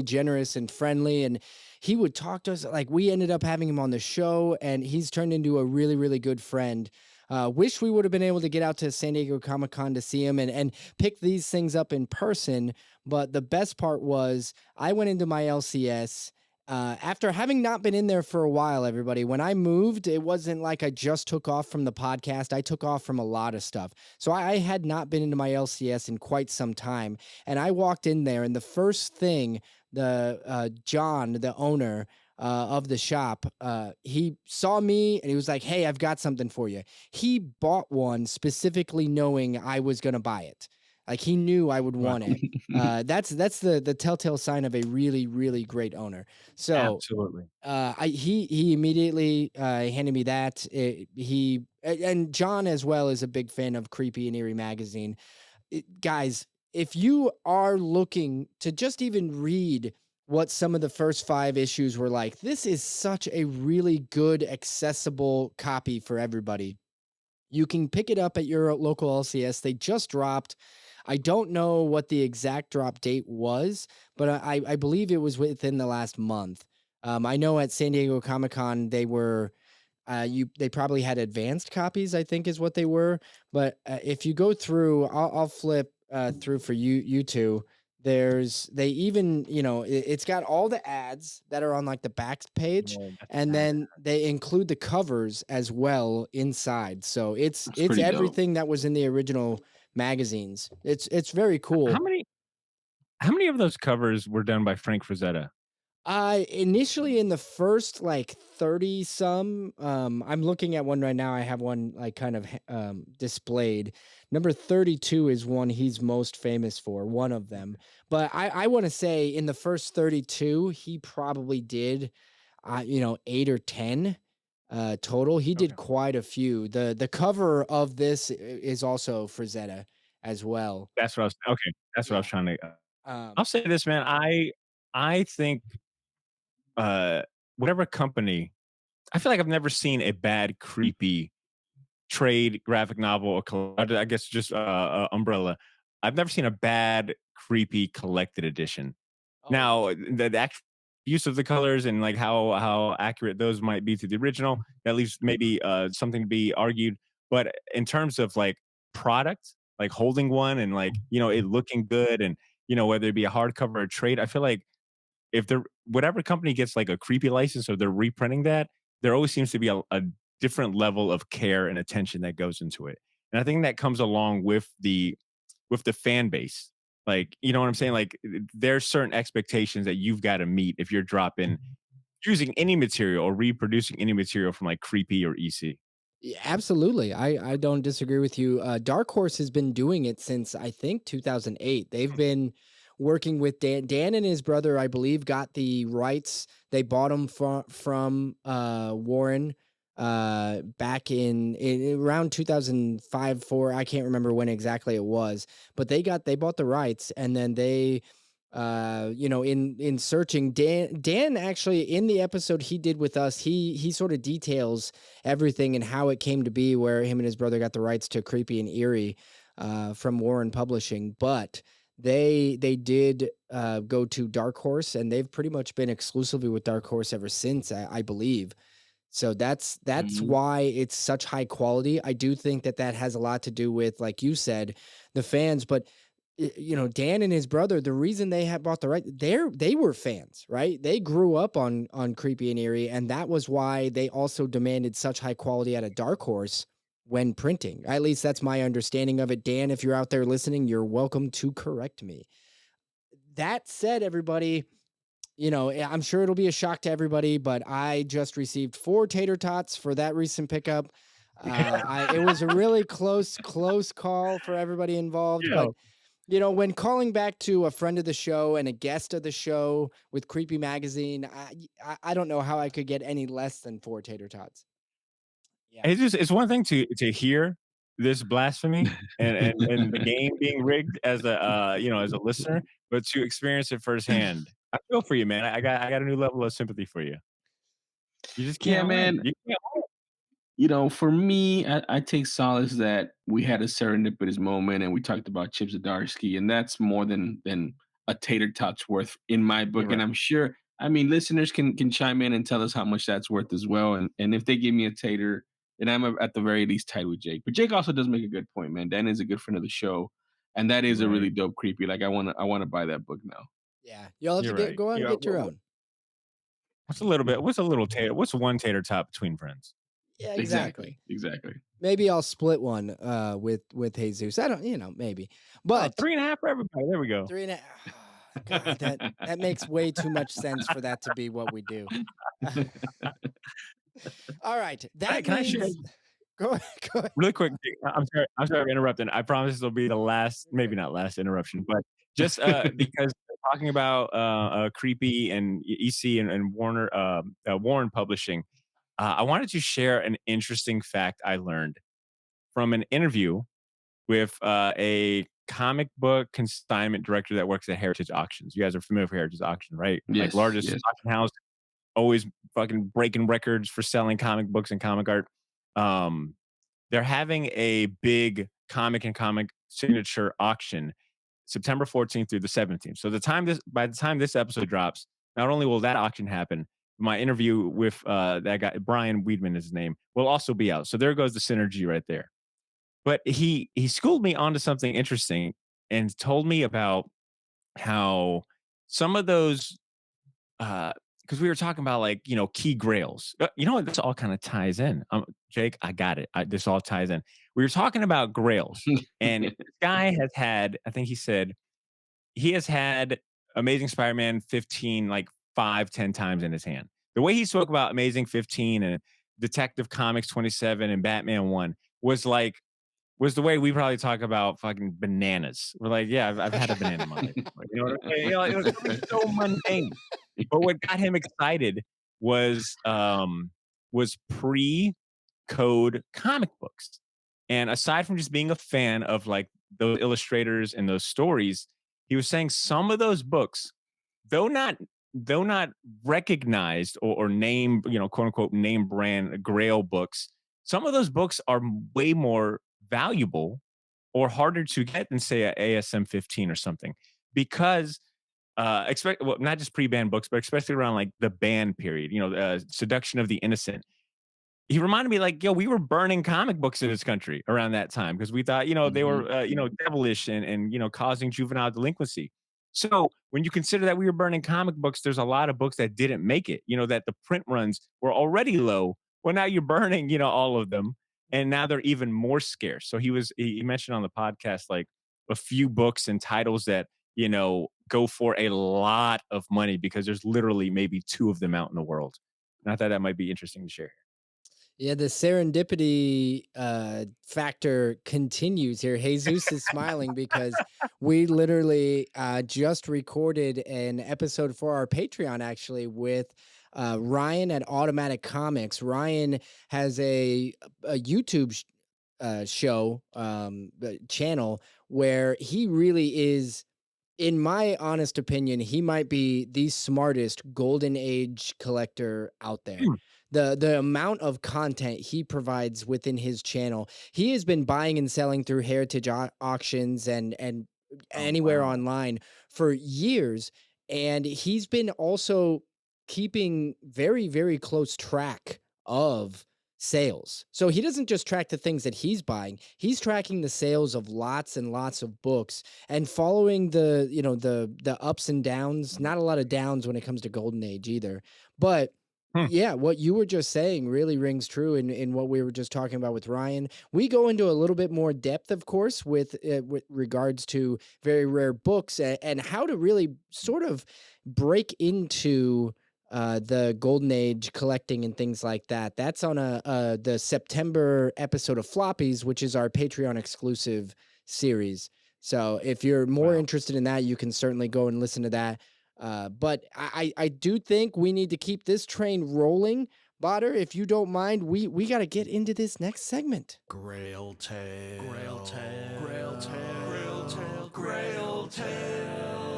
S9: generous and friendly, and he would talk to us. Like, we ended up having him on the show, and he's turned into a really, really good friend. Wish we would have been able to get out to San Diego Comic-Con to see him and pick these things up in person. But the best part was I went into my LCS after having not been in there for a while, everybody. When I moved, it wasn't like I just took off from the podcast. I took off from a lot of stuff. So I had not been into my LCS in quite some time. And I walked in there, and the first thing John, the owner of the shop, he saw me and he was like, hey, I've got something for you. He bought one specifically knowing I was going to buy it. Like, he knew I would want it. That's the telltale sign of a really, really great owner. So
S11: absolutely.
S9: He immediately handed me that. And John as well is a big fan of Creepy and Eerie magazine. Guys, if you are looking to just even read what some of the first 5 issues were like, this is such a really good, accessible copy for everybody. You can pick it up at your local LCS. They just dropped. I don't know what the exact drop date was, but I believe it was within the last month. I know at San Diego Comic-Con they were they probably had advanced copies, I think is what they were. But if you go through, I'll flip through for you two. They even, it's got all the ads that are on like the back page, and then they include the covers as well inside. So it's everything that was in the original magazines. It's very cool.
S11: How many of those covers were done by Frank Frazetta?
S9: Initially in the first like 30 some, I'm looking at one right now. I have one like kind of displayed. Number 32 is one he's most famous for, one of them. But I want to say in the first 32, he probably did, 8 or 10 total. He did quite a few. The cover of this is also Frazetta as well.
S11: That's what I was okay. That's what I was trying to.
S9: Um,
S11: I'll say this, man. I think whatever company, I feel like I've never seen a bad creepy trade graphic novel or I guess just umbrella. I've never seen a bad creepy collected edition. Now the actual use of the colors and like how accurate those might be to the original, that leaves maybe something to be argued. But in terms of like product, like holding one and like it looking good and whether it be a hardcover or a trade, I feel like if they're whatever company gets like a creepy license or they're reprinting that, there always seems to be a different level of care and attention that goes into it. And I think that comes along with the fan base. Like, you know what I'm saying? Like there's certain expectations that you've got to meet if you're dropping using any material or reproducing any material from like Creepy or EC.
S9: Yeah, absolutely. I don't disagree with you. Dark Horse has been doing it since I think 2008. They've been working with Dan. Dan and his brother, I believe, got the rights. They bought them from Warren back in around 2005, 4. I can't remember when exactly it was, but they bought the rights, and then they in searching, Dan actually in the episode he did with us, he sort of details everything and how it came to be where him and his brother got the rights to Creepy and Eerie from Warren Publishing. But they did go to Dark Horse, and they've pretty much been exclusively with Dark Horse ever since, I believe. So that's why it's such high quality. I do think that has a lot to do with, like you said, the fans. But Dan and his brother, the reason they had bought the right, they were fans, right? They grew up on Creepy and Eerie, and that was why they also demanded such high quality out of Dark Horse when printing. At least that's my understanding of it. Dan, if you're out there listening, you're welcome to correct me. That said, everybody, I'm sure it'll be a shock to everybody, but I just received 4 tater tots for that recent pickup. It was a really close call for everybody involved, but when calling back to a friend of the show and a guest of the show with Creepy Magazine, I don't know how I could get any less than 4 tater tots.
S11: Yeah. It's one thing to hear this blasphemy and the game being rigged as a as a listener, but to experience it firsthand. I feel for you, man. I got a new level of sympathy for you. You just can't,
S10: man. For me, I take solace that we had a serendipitous moment and we talked about Chip Zdarsky, and that's more than a tater tot's worth in my book. Right. And I'm sure, listeners can chime in and tell us how much that's worth as well. And if they give me a tater, then I'm at the very least tied with Jake. But Jake also does make a good point, man. Dan is a good friend of the show, and that is a really dope Creepy. Like I want to buy that book now.
S9: Yeah, you'll have to go out and get your own.
S11: What's one tater tot between friends?
S9: Yeah, exactly.
S10: Maybe
S9: I'll split one with Jesus. I don't, maybe. But
S11: 3.5 for everybody. There we go.
S9: 3.5. Oh, God, that makes way too much sense for that to be what we do. All right.
S11: Can I share?
S9: Go ahead.
S11: Really quick. I'm sorry for interrupting. I promise this will be the last, maybe not last interruption, but just because talking about Creepy and EC and Warren Publishing, I wanted to share an interesting fact I learned from an interview with a comic book consignment director that works at Heritage Auctions. You guys are familiar with Heritage Auction, right?
S10: Yes,
S11: like largest auction house, always fucking breaking records for selling comic books and comic art. They're having a big comic and comic signature auction September 14th through the 17th. So by the time this episode drops, not only will that auction happen, my interview with that guy, Brian Weedman is his name, will also be out. So there goes the synergy right there. But he schooled me onto something interesting and told me about how some of those, because we were talking about like, key grails. You know what? This all kind of ties in. Jake, I got it. This all ties in. We were talking about grails, and this guy has had, I think he said, he has had Amazing Spider-Man 15 like 5-10 times in his hand. The way he spoke about Amazing 15 and Detective Comics 27 and Batman 1 was the way we probably talk about fucking bananas. We're like, yeah, I've had a banana in my life. You know what I'm saying? You know, it was so mundane. But what got him excited was pre-code comic books. And aside from just being a fan of like those illustrators and those stories, he was saying some of those books, though not recognized or name, quote unquote name brand Grail books, some of those books are way more valuable or harder to get than say a ASM 15 or something, because not just pre-ban books, but especially around like the ban period, Seduction of the Innocent. He reminded me like, yo, we were burning comic books in this country around that time because we thought, they were, devilish and causing juvenile delinquency. So when you consider that we were burning comic books, there's a lot of books that didn't make it, that the print runs were already low. Well, now you're burning, all of them. And now they're even more scarce. So he mentioned on the podcast, like a few books and titles that, go for a lot of money because there's literally maybe 2 of them out in the world. And I thought that might be interesting to share.
S9: Yeah, the serendipity factor continues here. Jesus is smiling because we literally just recorded an episode for our Patreon, actually, with Ryan at Automatic Comics. Ryan has a YouTube show channel where he really is, in my honest opinion, he might be the smartest golden age collector out there. The amount of content he provides within his channel, he has been buying and selling through heritage auctions and anywhere online for years, and he's been also keeping very, very close track of sales. So he doesn't just track the things that he's buying, he's tracking the sales of lots and lots of books and following the ups and downs. Not a lot of downs when it comes to golden age either, but yeah, what you were just saying really rings true in what we were just talking about with Ryan. We go into a little bit more depth, of course, with regards to very rare books and how to really sort of break into the golden age collecting and things like that. That's on the September episode of Floppies, which is our Patreon exclusive series. So if you're more interested in that, you can certainly go and listen to that. But I do think we need to keep this train rolling. Badr, if you don't mind, we got to get into this next segment.
S12: Grail Tale. Grail Tale. Grail Tale. Grail Tale. Grail Tale.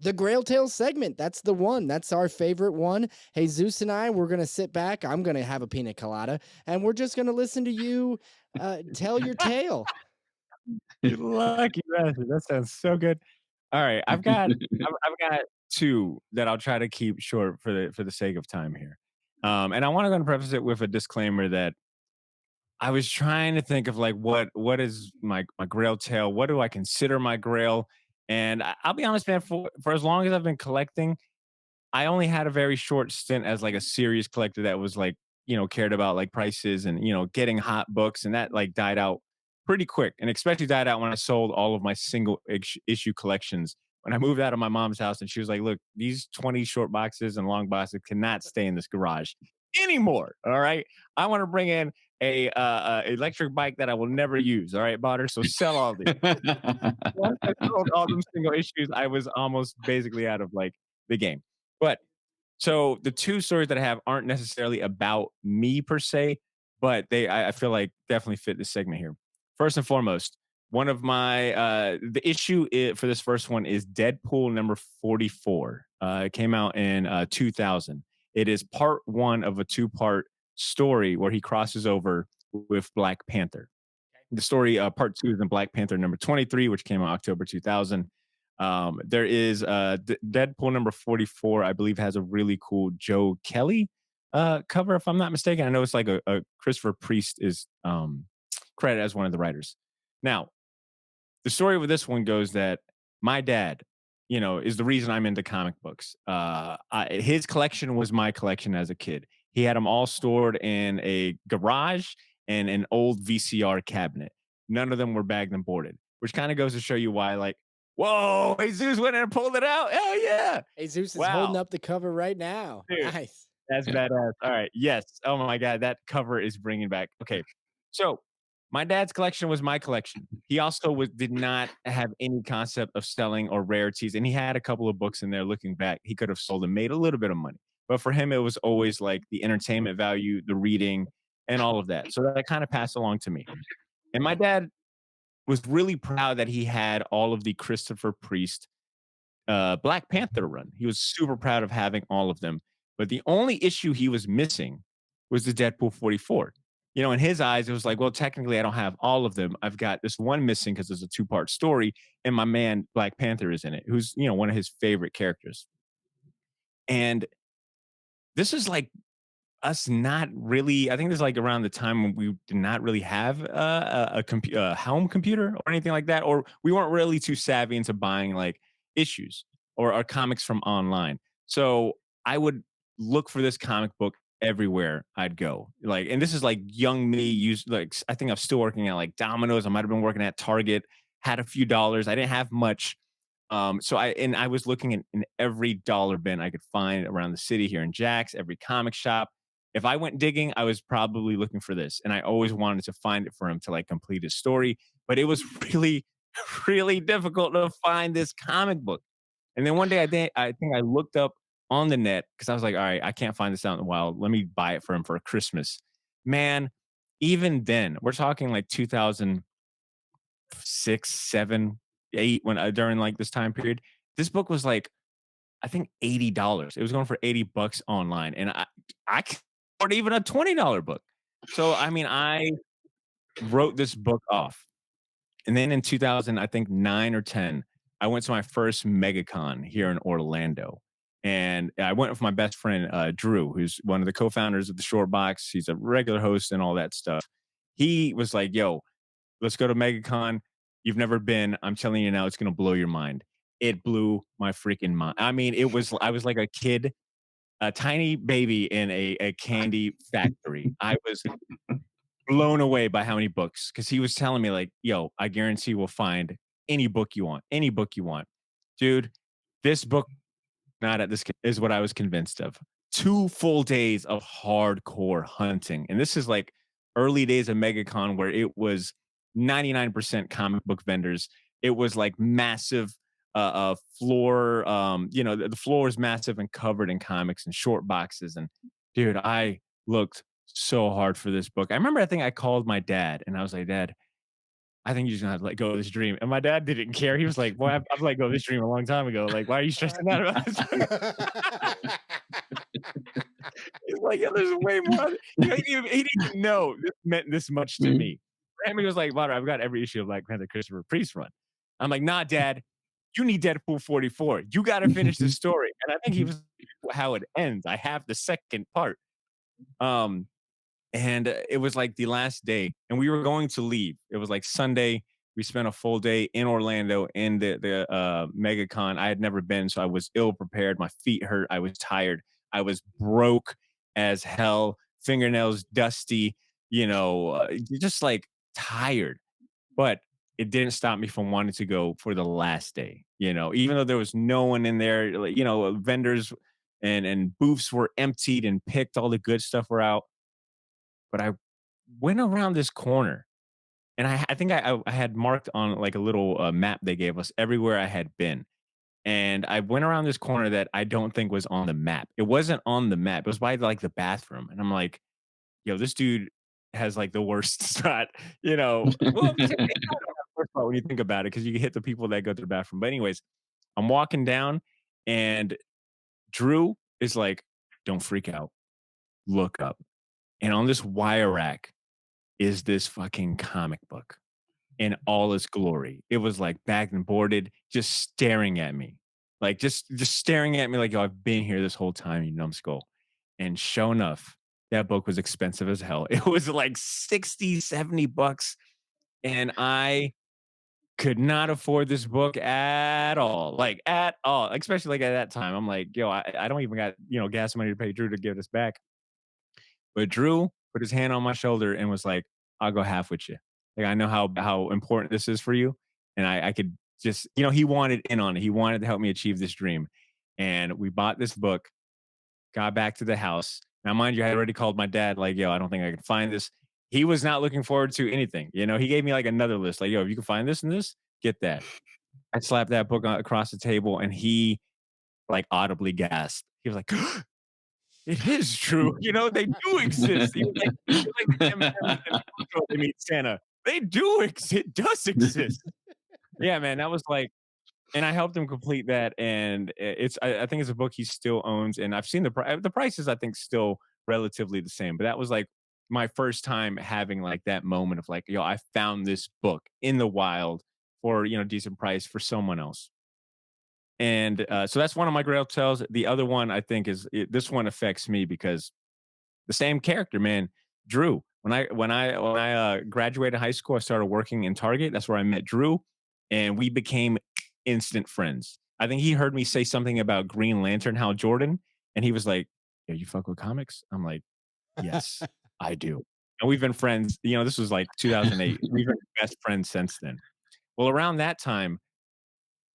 S9: The Grail Tale segment. That's the one. That's our favorite one. Jesus and I, we're going to sit back. I'm going to have a pina colada, and we're just going to listen to you tell your tale.
S11: You lucky bastard. That sounds so good. All right, I've got 2 that I'll try to keep short for the sake of time here. And I want to go and preface it with a disclaimer that I was trying to think of like what is my Grail Tale? What do I consider my Grail? And I'll be honest, man, for as long as I've been collecting, I only had a very short stint as like a serious collector that was like, cared about like prices and, getting hot books, and that like died out pretty quick, and especially died out when I sold all of my single issue collections. When I moved out of my mom's house, and she was like, look, these 20 short boxes and long boxes cannot stay in this garage anymore. All right. I want to bring in a electric bike that I will never use. All right, Badr. So sell all these. Once I sold all them single issues, I was almost basically out of like the game. But so the 2 stories that I have aren't necessarily about me per se, but I feel like definitely fit this segment here. First and foremost, one of my the issue for this first one is Deadpool number 44. It came out in 2000. It is part 1 of a 2-part story where he crosses over with Black Panther. The story part 2 is in Black Panther number 23, which came out October 2000. There is Deadpool number 44, I believe, has a really cool Joe Kelly cover, if I'm not mistaken. I know it's like a Christopher Priest is credited as one of the writers. Now, the story with this one goes that my dad, is the reason I'm into comic books. His collection was my collection as a kid. He had them all stored in a garage and an old VCR cabinet. None of them were bagged and boarded, which kind of goes to show you why, like, Whoa, Jesus went in and pulled it out. Hell yeah.
S9: Jesus is
S11: Wow.
S9: holding up the cover right now.
S11: Dude.
S9: Nice.
S11: That's badass. All right. Yes. Oh my God. That cover is bringing back. Okay. So my dad's collection was my collection. He also did not have any concept of selling or rarities. And he had a couple of books in there looking back. He could have sold and made a little bit of money. But for him, it was always like the entertainment value, the reading, and all of that. So that kind of passed along to me. And my dad was really proud that he had all of the Christopher Priest Black Panther run. He was super proud of having all of them. But the only issue he was missing was the Deadpool 44. You know, in his eyes, it was like, well, technically, I don't have all of them. I've got this one missing because it's a 2-part story, and my man Black Panther is in it, who's, you know, one of his favorite characters. And this is like us not really. I think this is like around the time when we did not really have a home computer or anything like that, or we weren't really too savvy into buying like issues or comics from online. So I would look for this comic book everywhere I'd go. Like, and this is like young me used, like, I think I'm still working at like Domino's. I might have been working at Target, had a few dollars. I didn't have much. So I was looking in every dollar bin I could find around the city here in Jack's, every comic shop. If I went digging, I was probably looking for this. And I always wanted to find it for him to like complete his story. But it was really, really difficult to find this comic book. And then one day I think I looked up on the net because I was like, all right, I can't find this out in the wild. Let me buy it for him for Christmas. Man, even then, we're talking like 2006, 7, 8, when during like this time period, this book was like, I think $80. It was going for $80 online. And I can't afford even a $20 book. So, I mean, I wrote this book off. And then in 2000, I think 9 or 10, I went to my first MegaCon here in Orlando. And I went with my best friend, Drew, who's one of the co-founders of the Short Box. He's a regular host and all that stuff. He was like, yo, let's go to MegaCon. You've never been. I'm telling you now, it's going to blow your mind. It blew my freaking mind. I mean, I was like a kid, a tiny baby in a candy factory. I was blown away by how many books, because he was telling me like, yo, I guarantee we'll find any book you want, any book you want. Dude, this book, not at this is what I was convinced of. 2 full days of hardcore hunting. And this is like early days of MegaCon where it was 99% comic book vendors. It was like massive floor. You know, the floor is massive and covered in comics and short boxes. And dude, I looked so hard for this book. I remember, I think I called my dad and I was like, Dad, I think you're just gonna have to let go of this dream. And my dad didn't care. He was like, boy, I've let go of this dream a long time ago. Like, why are you stressing out about this? He's like, yeah, there's way more. You know, he didn't even know this meant this much to me. For him, he was like, Badr, I've got every issue of Black Panther Christopher Priest run. I'm like, nah, Dad, you need Deadpool 44. You got to finish the story. And I think he was how it ends. I have the second part. And it was like the last day, and we were going to leave. It was like Sunday. We spent a full day in Orlando in the MegaCon. I had never been, so I was ill prepared. My feet hurt. I was tired. I was broke as hell. Fingernails dusty. You know, just like tired. But it didn't stop me from wanting to go for the last day. You know, even though there was no one in there. You know, vendors and booths were emptied and picked. All the good stuff were out. But I went around this corner, and I think I had marked on like a little map they gave us everywhere I had been. And I went around this corner that I don't think was on the map. It wasn't on the map. It was by like the bathroom. And I'm like, yo, this dude has like the worst spot, you know. Well, it's not the worst spot when you think about it, because you hit the people that go to the bathroom. But anyways, I'm walking down, and Drew is like, don't freak out. Look up. And on this wire rack is this fucking comic book in all its glory. It was like bagged and boarded, just staring at me. Like just staring at me like, yo, I've been here this whole time, you numbskull. And sure enough, that book was expensive as hell. It was like 60, 70 bucks. And I could not afford this book at all. Like at all. Especially like at that time. I'm like, yo, I don't even got, you know, gas money to pay Drew to give this back. But Drew put his hand on my shoulder and was like, I'll go half with you. Like, I know how important this is for you. And I could just, he wanted in on it. He wanted to help me achieve this dream. And we bought this book, got back to the house. Now, mind you, I had already called my dad, like, yo, I don't think I can find this. He was not looking forward to anything. He gave me like another list, like, yo, if you can find this and this, get that. I slapped that book across the table and he like audibly gasped. He was like, it is true. They do exist. He was like the M&Ms and they meet Santa. They do exist. It does exist. Yeah, man, that was like, and I helped him complete that. And I think it's a book he still owns. And I've seen the price is, I think, still relatively the same. But that was like my first time having like that moment of like, yo, I found this book in the wild for, decent price for someone else. And so that's one of my Grail Tales. The other one I think is this one affects me because the same character, man, Drew. When I graduated high school, I started working in Target. That's where I met Drew, and we became instant friends. I think he heard me say something about Green Lantern, Hal Jordan, and he was like, "Yo, you fuck with comics?" I'm like, "Yes, I do." And we've been friends. This was like 2008. We've been best friends since then. Well, around that time,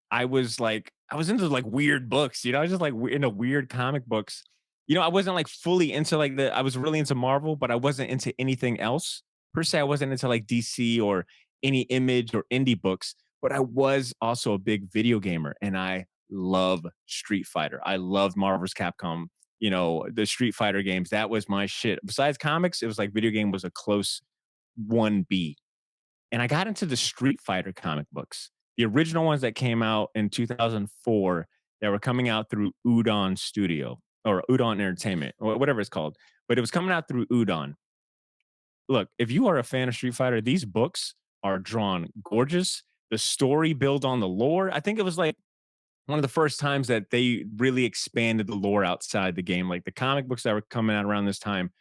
S11: I was into like weird books, I was just like into weird comic books. I wasn't like fully into like I was really into Marvel, but I wasn't into anything else per se. I wasn't into like DC or any Image or indie books, but I was also a big video gamer and I love Street Fighter. I loved Marvel's Capcom, the Street Fighter games. That was my shit. Besides comics, it was like video game was a close 1B. And I got into the Street Fighter comic books, the original ones that came out in 2004 that were coming out through Udon Studio or Udon Entertainment or whatever it's called. But it was coming out through Udon. Look, if you are a fan of Street Fighter, these books are drawn gorgeous. The story built on the lore. I think it was like one of the first times that they really expanded the lore outside the game. Like the comic books that were coming out around this time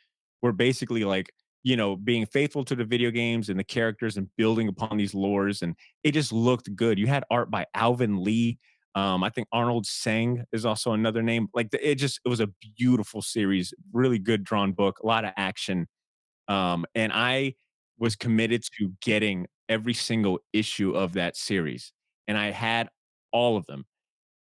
S11: were basically like, being faithful to the video games and the characters and building upon these lores. And it just looked good. You had art by Alvin Lee. I think Arnold Sang is also another name. Like it was a beautiful series, really good drawn book, a lot of action. And I was committed to getting every single issue of that series. And I had all of them.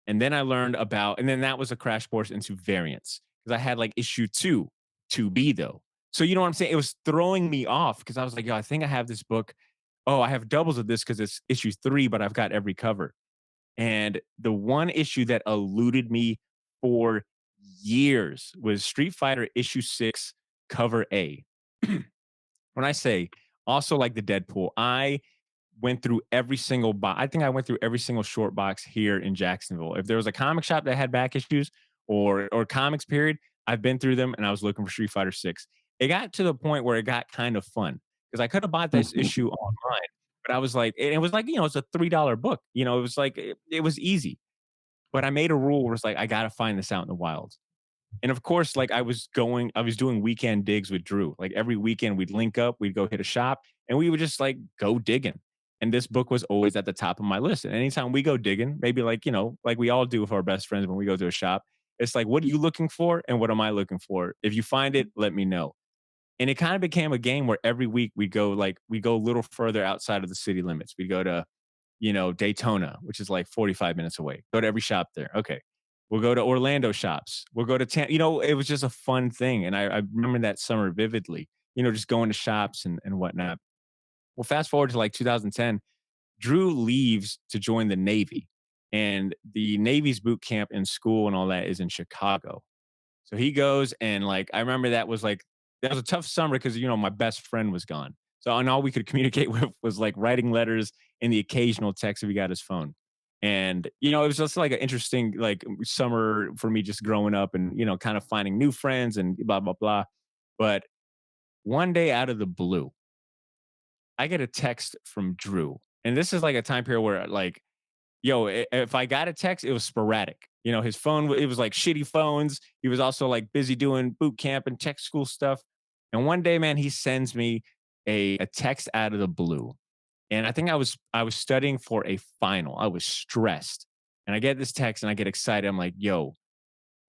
S11: And then I learned and then that was a crash course into variants because I had like issue 2B though. So you know what I'm saying? It was throwing me off because I was like, yo, I think I have this book. Oh, I have doubles of this because it's issue 3, but I've got every cover. And the one issue that eluded me for years was Street Fighter issue 6, cover A. When I say also like the Deadpool, I went through every single box. I think I went through every single short box here in Jacksonville. If there was a comic shop that had back issues or comics period, I've been through them and I was looking for Street Fighter 6. It got to the point where it got kind of fun because I could have bought this issue online, but I was like, it was like, it's a $3 book. It was like, it was easy. But I made a rule where it's like, I got to find this out in the wild. And of course, like I was doing weekend digs with Drew. Like every weekend we'd link up, we'd go hit a shop and we would just like go digging. And this book was always at the top of my list. And anytime we go digging, maybe like, like we all do with our best friends when we go to a shop, it's like, what are you looking for? And what am I looking for? If you find it, let me know. And it kind of became a game where every week we go a little further outside of the city limits. We go to, Daytona, which is like 45 minutes away. Go to every shop there. Okay. We'll go to Orlando shops. We'll go to Tampa. It was just a fun thing. And I remember that summer vividly, just going to shops and whatnot. Well, fast forward to like 2010, Drew leaves to join the Navy. And the Navy's boot camp and school and all that is in Chicago. So he goes and like, I remember that was a tough summer because, my best friend was gone. So and all we could communicate with was like writing letters and the occasional text if he got his phone. And, it was just like an interesting like summer for me just growing up and, kind of finding new friends and blah, blah, blah. But one day out of the blue, I get a text from Drew. And this is like a time period where like, if I got a text, it was sporadic. His phone, it was like shitty phones. He was also like busy doing boot camp and tech school stuff. And one day, man, he sends me a text out of the blue. And I think I was studying for a final. I was stressed. And I get this text and I get excited. I'm like, yo,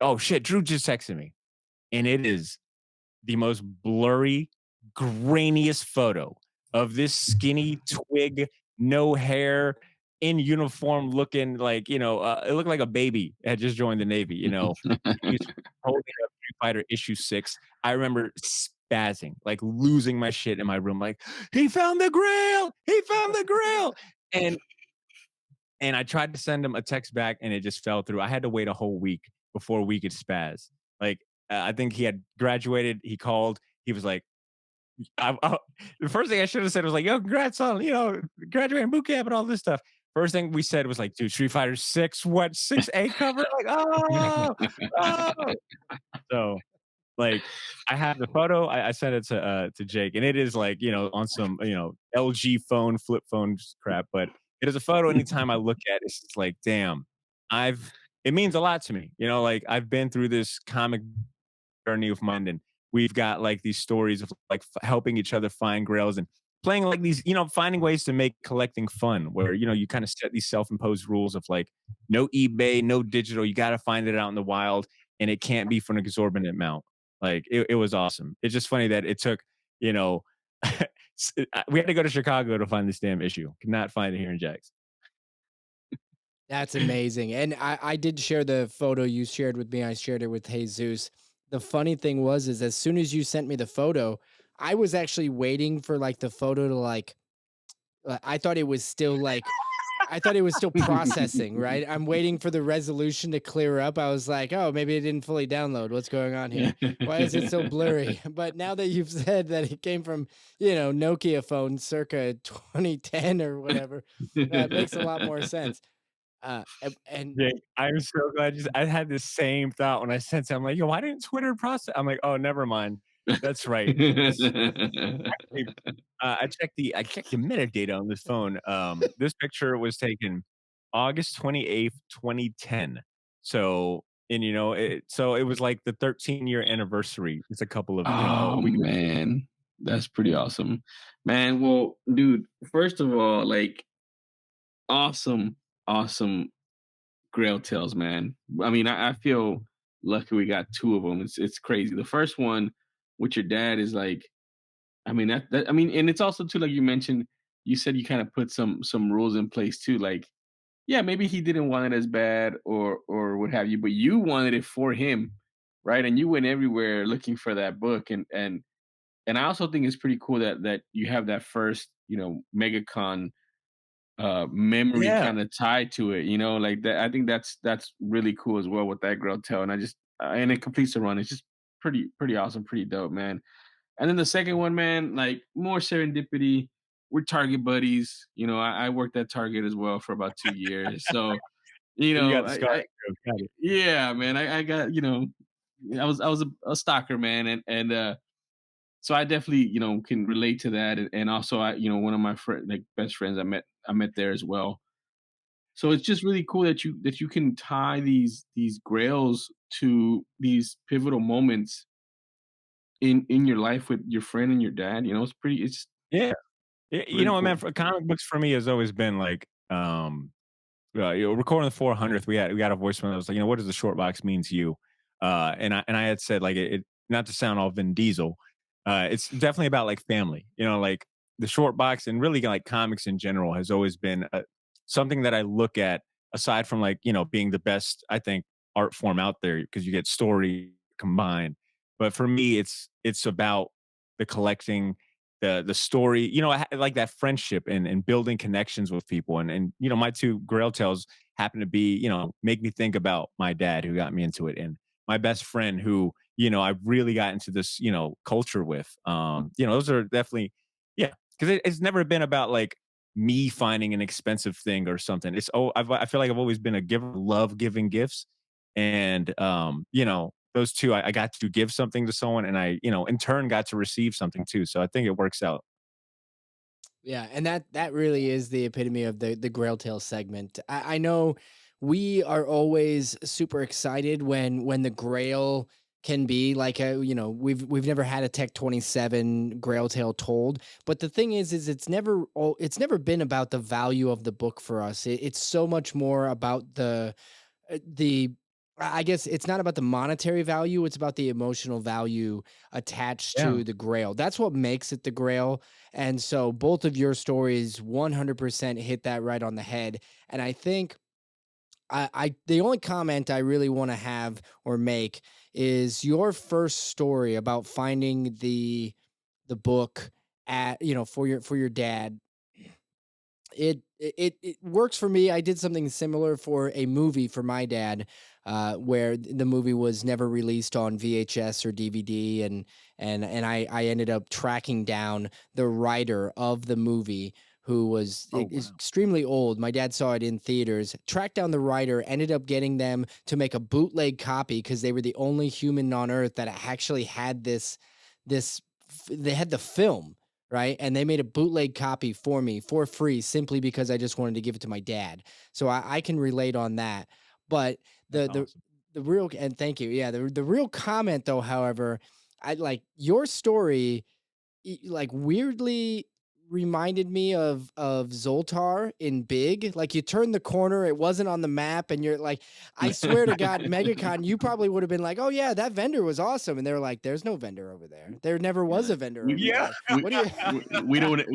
S11: oh shit, Drew just texted me. And it is the most blurry, grainiest photo of this skinny twig, no hair, in uniform looking like, it looked like a baby had just joined the Navy, He's holding up Street Fighter issue 6. I remember spazzing, like losing my shit in my room, like, he found the Grail! He found the Grail! And I tried to send him a text back and it just fell through. I had to wait a whole week before we could spaz. Like, I think he had graduated. He called. He was like, the first thing I should have said was like, yo, congrats on, graduating boot camp and all this stuff. First thing we said was like, dude, Street Fighter 6, what, 6A cover? Like, oh. So, like, I have the photo. I sent it to Jake, and it is like, on some, LG phone, flip phone crap. But it is a photo. Anytime I look at it, it's just like, damn, it means a lot to me. Like I've been through this comic journey of mine, and we've got like these stories of like helping each other find grails and playing like these, finding ways to make collecting fun where, you kind of set these self-imposed rules of like no eBay, no digital. You got to find it out in the wild, and it can't be for an exorbitant amount. Like it was awesome. It's just funny that it took, we had to go to Chicago to find this damn issue. Could not find it here in Jax.
S9: That's amazing. And I did share the photo you shared with me. I shared it with Jesús. The funny thing is as soon as you sent me the photo, I was actually waiting for like the photo to like, I thought it was still processing, right? I'm waiting for the resolution to clear up. I was like, oh, maybe it didn't fully download. What's going on here? Why is it so blurry? But now that you've said that it came from, Nokia phone circa 2010 or whatever, that makes a lot more sense. And
S11: Yeah, I'm so glad I had the same thought when I sent it. I'm like, yo, why didn't Twitter process? I'm like, oh, never mind. That's right. I checked the metadata on this phone. This picture was taken August 28th, 2010. So, and so it was like the 13-year anniversary. It's a couple of,
S10: man, that's pretty awesome, man. Well, dude, first of all, like, awesome Grail Tales, man. I mean, I feel lucky we got two of them. It's crazy. The first one with your dad is like, I mean, that I mean, and it's also too, like you mentioned, you said you kind of put some rules in place too. Like, yeah, maybe he didn't want it as bad or what have you, but you wanted it for him, right? And you went everywhere looking for that book. And I also think it's pretty cool that you have that first, MegaCon memory
S11: Yeah.
S10: kind of tied to it, like that. I think that's really cool as well with that Grail Tale. And I just and it completes the run. It's just pretty awesome, pretty dope, man. And then the second one, man, like more serendipity. We're Target buddies. I worked at Target as well for about 2 years. So,
S11: You got the
S10: I,
S11: scar.
S10: I yeah, man, I got, I was a stalker, man. And so I definitely, can relate to that. And also one of my best friends I met there as well. So it's just really cool that you can tie these grails to these pivotal moments in your life with your friend and your dad. It's
S11: Yeah.
S10: really
S11: Man,
S10: cool.
S11: for comic books for me has always been like, recording the 400th, we got a voicemail that was like, what does the short box mean to you? And I had said like it not to sound all Vin Diesel, it's definitely about like family. Like the short box and really like comics in general has always been something that I look at aside from like being the best I think art form out there because you get story combined. But for me, it's about the collecting, the story, like that friendship and building connections with people. And my two Grail Tales happen to be, make me think about my dad who got me into it, and my best friend who, I really got into this, culture with. Those are definitely, yeah, because it's never been about like me finding an expensive thing or something. I feel like I've always been a giver, love giving gifts. And those two, I got to give something to someone, and I, in turn got to receive something too. So I think it works out.
S9: Yeah, and that really is the epitome of the Grail Tale segment. I know we are always super excited when the Grail can be like we've never had a Tech 27 Grail Tale told, but the thing is it's never been about the value of the book for us. It's so much more about the I guess it's not about the monetary value, it's about the emotional value attached
S11: Yeah.
S9: to the Grail. That's what makes it the Grail. And so both of your stories 100% hit that right on the head. And I think I the only comment I really want to have or make is your first story about finding the book at, for your dad. It works for me. I did something similar for a movie for my dad, where the movie was never released on VHS or DVD, and I ended up tracking down the writer of the movie, who was
S11: Oh,
S9: is
S11: wow.
S9: extremely old. My dad saw it in theaters. Tracked down the writer, ended up getting them to make a bootleg copy because they were the only human on Earth that actually had this. They had the film, right? And they made a bootleg copy for me for free simply because I just wanted to give it to my dad. So I can relate on that. But the
S11: That's
S9: the
S11: awesome.
S9: the real and thank you. Yeah, the real comment though, however, I like your story like weirdly reminded me of Zoltar in Big. Like you turned the corner, it wasn't on the map, and you're like, I swear to God, MegaCon, you probably would have been like, oh yeah, that vendor was awesome, and they were like, there's no vendor over there. There never was
S10: Yeah.
S9: a vendor over
S10: We,
S11: Yeah.
S9: there.
S10: we,
S9: What do you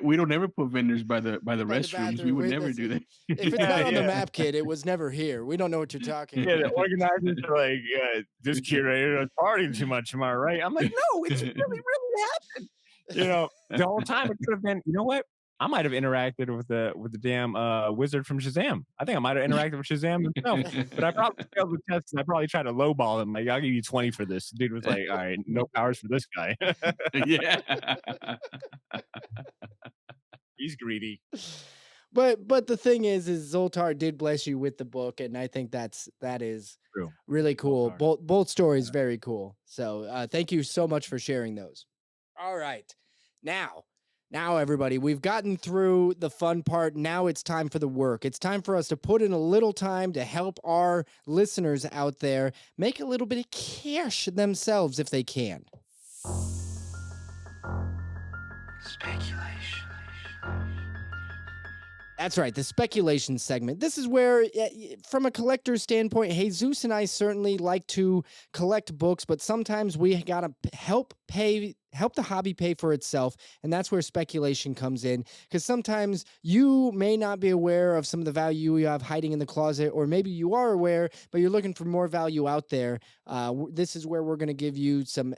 S10: we don't ever put vendors by the
S9: by the
S10: restrooms. We
S9: bathroom?
S10: would never do that.
S9: If it's
S11: Yeah,
S9: not on the
S11: yeah.
S9: map, kid, it was never here. We don't know what you're talking
S11: Yeah, the
S9: about.
S11: organizers are like, this curator is partying too much. Am I right? I'm like, no, it's really happened. The whole time it could have been. You know what? I might have interacted with the damn wizard from Shazam. I think I might have interacted with Shazam himself, but I probably failed the test. And I probably tried to lowball him. Like, I'll give you 20 for this. The dude was like, all right, no powers for this guy.
S10: Yeah.
S11: He's greedy.
S9: But the thing is Zoltar did bless you with the book, and I think that is
S11: True.
S9: really cool.
S11: Zoltar.
S9: Both stories very cool. So thank you so much for sharing those. All right, now everybody, we've gotten through the fun part. Now it's time for the work. It's time for us to put in a little time to help our listeners out there make a little bit of cash themselves if they can.
S1: Speculation.
S9: That's right, the speculation segment. This is where, from a collector's standpoint, Jesus and I certainly like to collect books, but sometimes we gotta help the hobby pay for itself, and that's where speculation comes in. Because sometimes you may not be aware of some of the value you have hiding in the closet, or maybe you are aware, but you're looking for more value out there. This is where we're going to give you some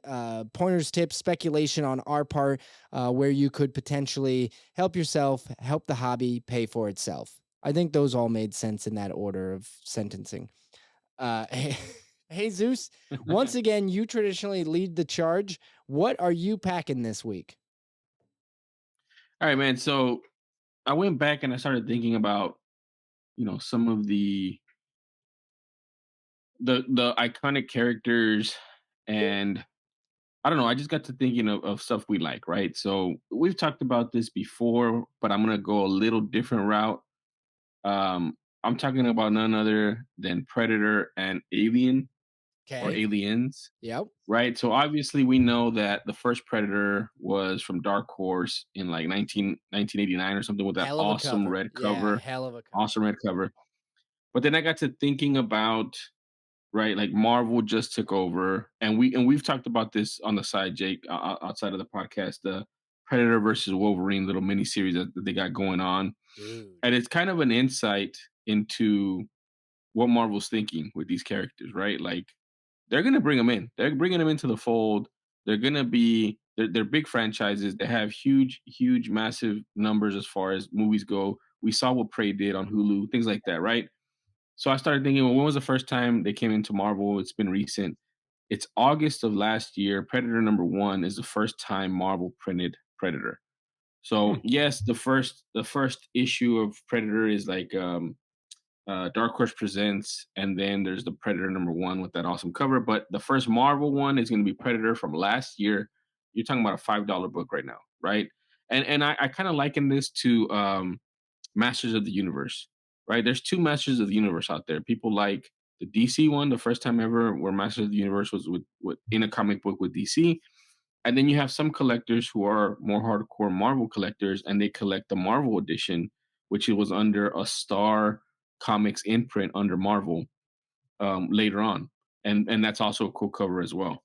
S9: pointers, tips, speculation on our part, where you could potentially help yourself, help the hobby pay for itself. I think those all made sense in that order of sentencing. Jesus, once again, you traditionally lead the charge. What are you packing this week?
S10: All right, man. So I went back and I started thinking about, some of the iconic characters, and I don't know, I just got to thinking of stuff we like, right? So we've talked about this before, but I'm gonna go a little different route. I'm talking about none other than Predator and Alien or
S9: Okay.
S10: Aliens,
S9: Yep.
S10: right? So obviously we know that the first Predator was from Dark Horse in like 1989 or something with that
S9: Hell of a
S10: awesome
S9: cover.
S10: red
S9: Yeah,
S10: cover.
S9: hell of a cover.
S10: Awesome red cover. But then I got to thinking about, right, like Marvel just took over, and we've talked about this on the side, Jake, outside of the podcast, the Predator versus Wolverine little mini series that they got going on,
S9: Dude.
S10: and it's kind of an insight into what Marvel's thinking with these characters, right? Like they're gonna bring them in, they're bringing them into the fold. They're gonna be they're big franchises. They have huge, massive numbers as far as movies go. We saw what Prey did on Hulu, things like that, right? So I started thinking, well, when was the first time they came into Marvel? It's been recent. It's August of last year. Predator #1 is the first time Marvel printed Predator. So yes, the first issue of Predator is like Dark Horse Presents, and then there's the Predator #1 with that awesome cover. But the first Marvel one is going to be Predator from last year. You're talking about a $5 book right now, right? And I kind of liken this to Masters of the Universe, right? There's two Masters of the Universe out there. People like the DC one, the first time ever where Masters of the Universe was with in a comic book with DC. And then you have some collectors who are more hardcore Marvel collectors, and they collect the Marvel edition, which it was under a Star Comics imprint under Marvel. later on, and that's also a cool cover as well.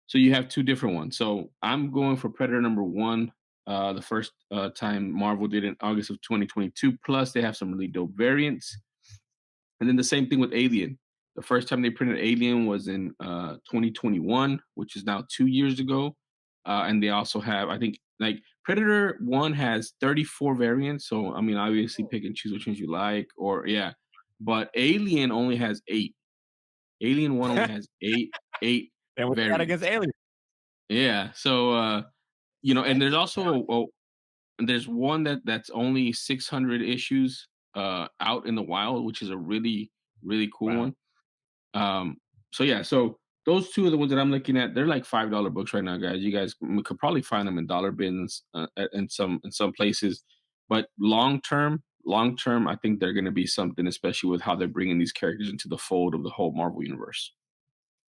S10: So you have two different ones. So I'm going for Predator number one. The first time Marvel did it in August of 2022. Plus, they have some really dope variants. And then the same thing with Alien. The first time they printed Alien was in 2021, which is now 2 years ago. And they also have, I think, like Predator 1 has 34 variants. So, I mean, obviously pick and choose which ones you like, or yeah. But Alien only has 8. Alien 1 only has eight
S11: And we got against
S10: variants.
S11: aliens.
S10: Yeah. So, and there's also there's one that's only 600 issues out in the wild, which is a really really cool one. So yeah, so those two are the ones that I'm looking at. They're like $5 books right now, guys. You guys could probably find them in dollar bins in some places, but long term, I think they're going to be something, especially with how they're bringing these characters into the fold of the whole Marvel universe.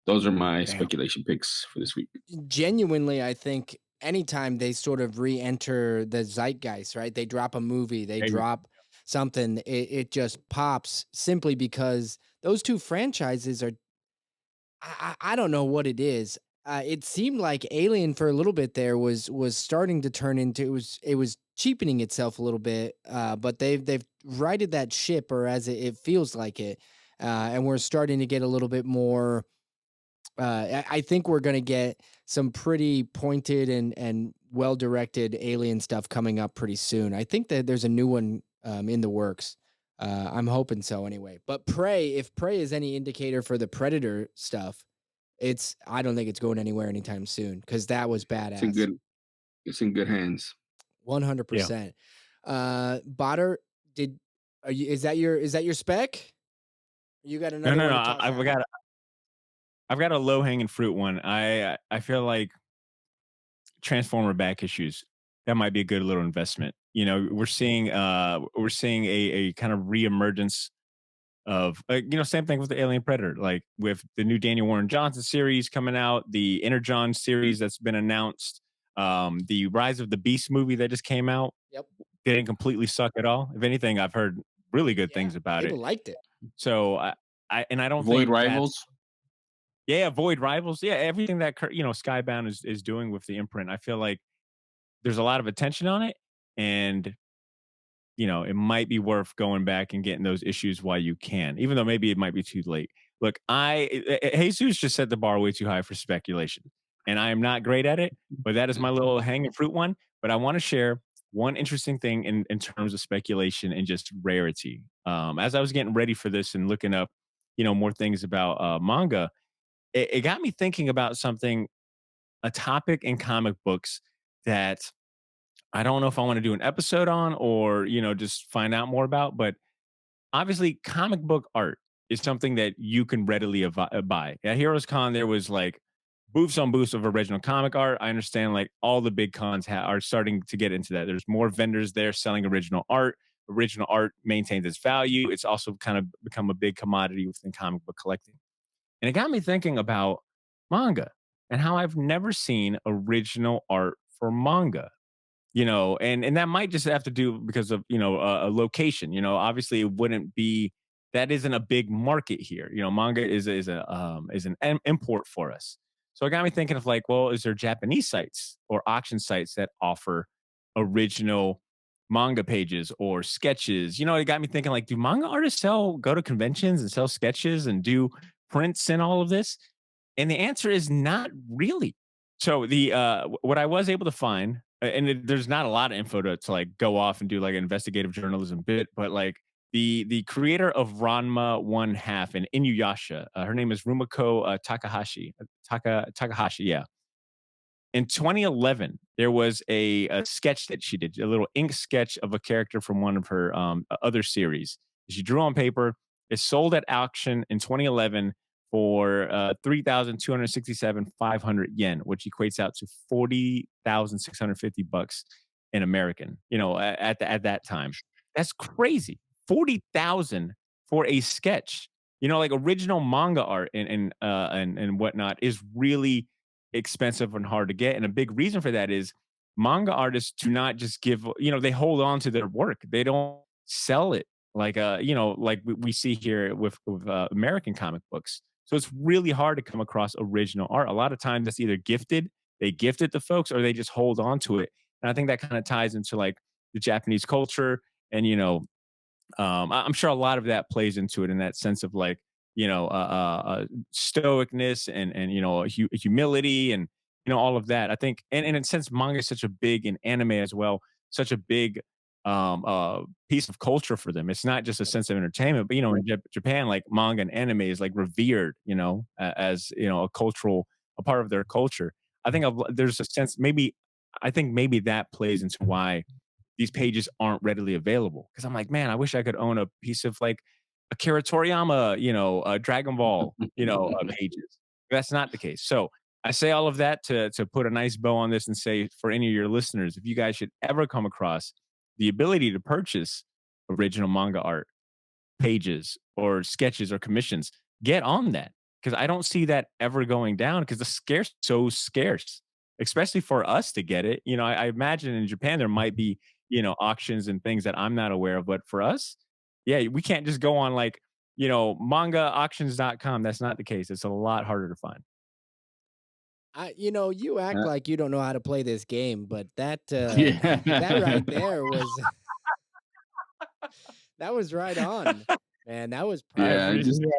S10: Those are my speculation picks for this week.
S9: Genuinely, I think anytime they sort of re-enter the zeitgeist, right? They drop a movie, they drop something, it just pops simply because those two franchises are, I don't know what it is. It seemed like Alien for a little bit there was starting to turn into, it was cheapening itself a little bit, but they've righted that ship, or as it feels like it, and we're starting to get a little bit more. I think we're going to get some pretty pointed and well-directed Alien stuff coming up pretty soon. I think that there's a new one in the works. I'm hoping so anyway. But if Prey is any indicator for the Predator stuff, I don't think it's going anywhere anytime soon, because that was badass.
S10: It's in good hands.
S9: 100%. Badr, is that your spec? You got another one?
S11: No. I've got a low hanging fruit one. I feel like Transformer back issues, that might be a good little investment. We're seeing a kind of reemergence of same thing with the Alien Predator, like with the new Daniel Warren Johnson series coming out, the Energon series that's been announced, the Rise of the Beast movie that just came out.
S9: Yep.
S11: Didn't completely suck at all. If anything, I've heard really good things about it.
S9: People liked it.
S11: So I don't
S10: Void
S11: think
S10: Rivals.
S11: Yeah, Void Rivals. Yeah, everything that Skybound is doing with the imprint, I feel like there's a lot of attention on it, and it might be worth going back and getting those issues while you can, even though maybe it might be too late. Look, Jesus just set the bar way too high for speculation, and I am not great at it, but that is my little hanging fruit one. But I want to share one interesting thing in terms of speculation and just rarity. As I was getting ready for this and looking up, more things about manga, it got me thinking about something, a topic in comic books that I don't know if I want to do an episode on or, just find out more about. But obviously, comic book art is something that you can readily buy. At Heroes Con, there was like booths on booths of original comic art. I understand like all the big cons are starting to get into that. There's more vendors there selling original art. Original art maintains its value. It's also kind of become a big commodity within comic book collecting. And it got me thinking about manga and how I've never seen original art for manga, and that might just have to do because of, a location, obviously it wouldn't be, that isn't a big market here. Manga is an import for us. So it got me thinking of like, well, is there Japanese sites or auction sites that offer original manga pages or sketches? It got me thinking like, do manga artists go to conventions and sell sketches and do prints and all of this? And the answer is not really. So what I was able to find, and there's not a lot of info to like go off and do like an investigative journalism bit, but like the creator of Ranma 1/2 and Inuyasha, her name is Rumiko Takahashi. Takahashi, yeah. In 2011, there was a sketch that she did, a little ink sketch of a character from one of her other series. She drew on paper. It sold at auction in 2011 for 3,267,500 yen, which equates out to 40,650 bucks in American. At that time, that's crazy. 40,000 for a sketch. Like original manga art and whatnot is really expensive and hard to get. And a big reason for that is manga artists do not just give, they hold on to their work. They don't sell it like like we see here with American comic books. So it's really hard to come across original art. A lot of times that's either gifted, they gift it to folks, or they just hold on to it. And I think that kind of ties into like the Japanese culture, and I'm sure a lot of that plays into it in that sense of like, stoicness and humility and all of that. I think, and in a sense, manga is such a big, and anime as well, such a big piece of culture for them. It's not just a sense of entertainment, but in Japan, like manga and anime is like revered, as a cultural, a part of their culture. I think there's a sense, maybe I think maybe that plays into why these pages aren't readily available. Because I'm like, man, I wish I could own a piece of like Akira Toriyama, Dragon Ball, pages. That's not the case. So I say all of that to put a nice bow on this and say, for any of your listeners, if you guys should ever come across the ability to purchase original manga art, pages or sketches or commissions, get on that, because I don't see that ever going down, because the scarce so scarce, especially for us to get it. I imagine in Japan there might be auctions and things that I'm not aware of, but for us, yeah, we can't just go on like mangaauctions.com. That's not the case. It's a lot harder to find.
S9: You act like you don't know how to play this game, but that
S10: Yeah.
S9: that right there was that was right on, man. That was
S11: I
S10: Yeah,
S9: perfect.
S11: appreciate it.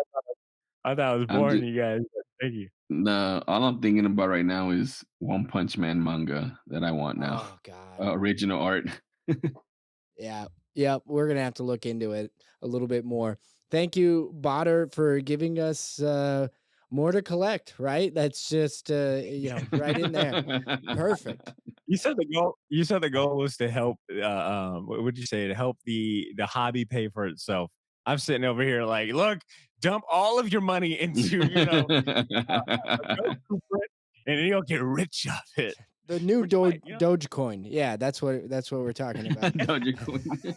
S11: I thought I was
S10: I'm
S11: boring
S10: just,
S11: you guys. Thank you.
S10: no, all I'm thinking about right now is One Punch Man manga that I want now.
S9: Oh God.
S10: Original art.
S9: Yeah. Yep. We're gonna have to look into it a little bit more. Thank you, Badr, for giving us more to collect, right? That's just right in there. Perfect.
S11: You said the goal. You said the goal was to help. What would you say? To help the hobby pay for itself. I'm sitting over here like, look, dump all of your money into and you'll get rich off it.
S9: The new
S11: Which might,
S9: Dogecoin. Yeah, that's what we're talking about.
S10: Dogecoin.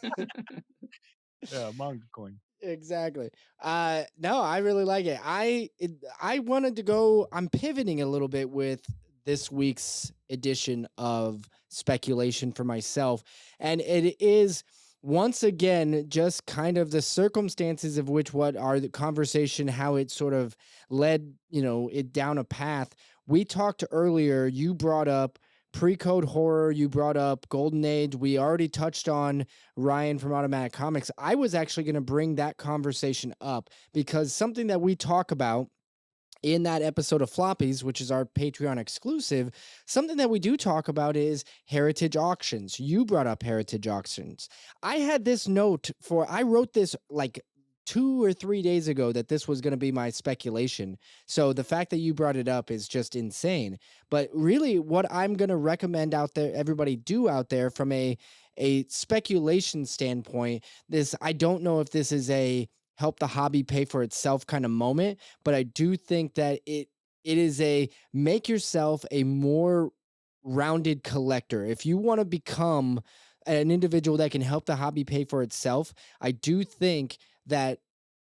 S11: yeah, manga coin.
S9: Exactly. No, I really like it. I wanted to go. I'm pivoting a little bit with this week's edition of speculation for myself, and it is once again just kind of the circumstances of which what are the conversation, how it sort of led it down a path. We talked earlier. You brought up pre-code horror, you brought up Golden Age, we already touched on Ryan from Automatic Comics. I was actually going to bring that conversation up because something that we talk about in that episode of Floppies, which is our Patreon exclusive, something that we do talk about is heritage auctions. You brought up heritage auctions. I had this note I wrote this like 2 or 3 days ago that this was going to be my speculation. So the fact that you brought it up is just insane. But really what I'm going to recommend out there, everybody do out there from a speculation standpoint, I don't know if this is a help the hobby pay for itself kind of moment, but I do think that it is a make yourself a more rounded collector. If you want to become an individual that can help the hobby pay for itself, I do think that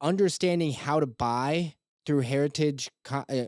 S9: understanding how to buy through heritage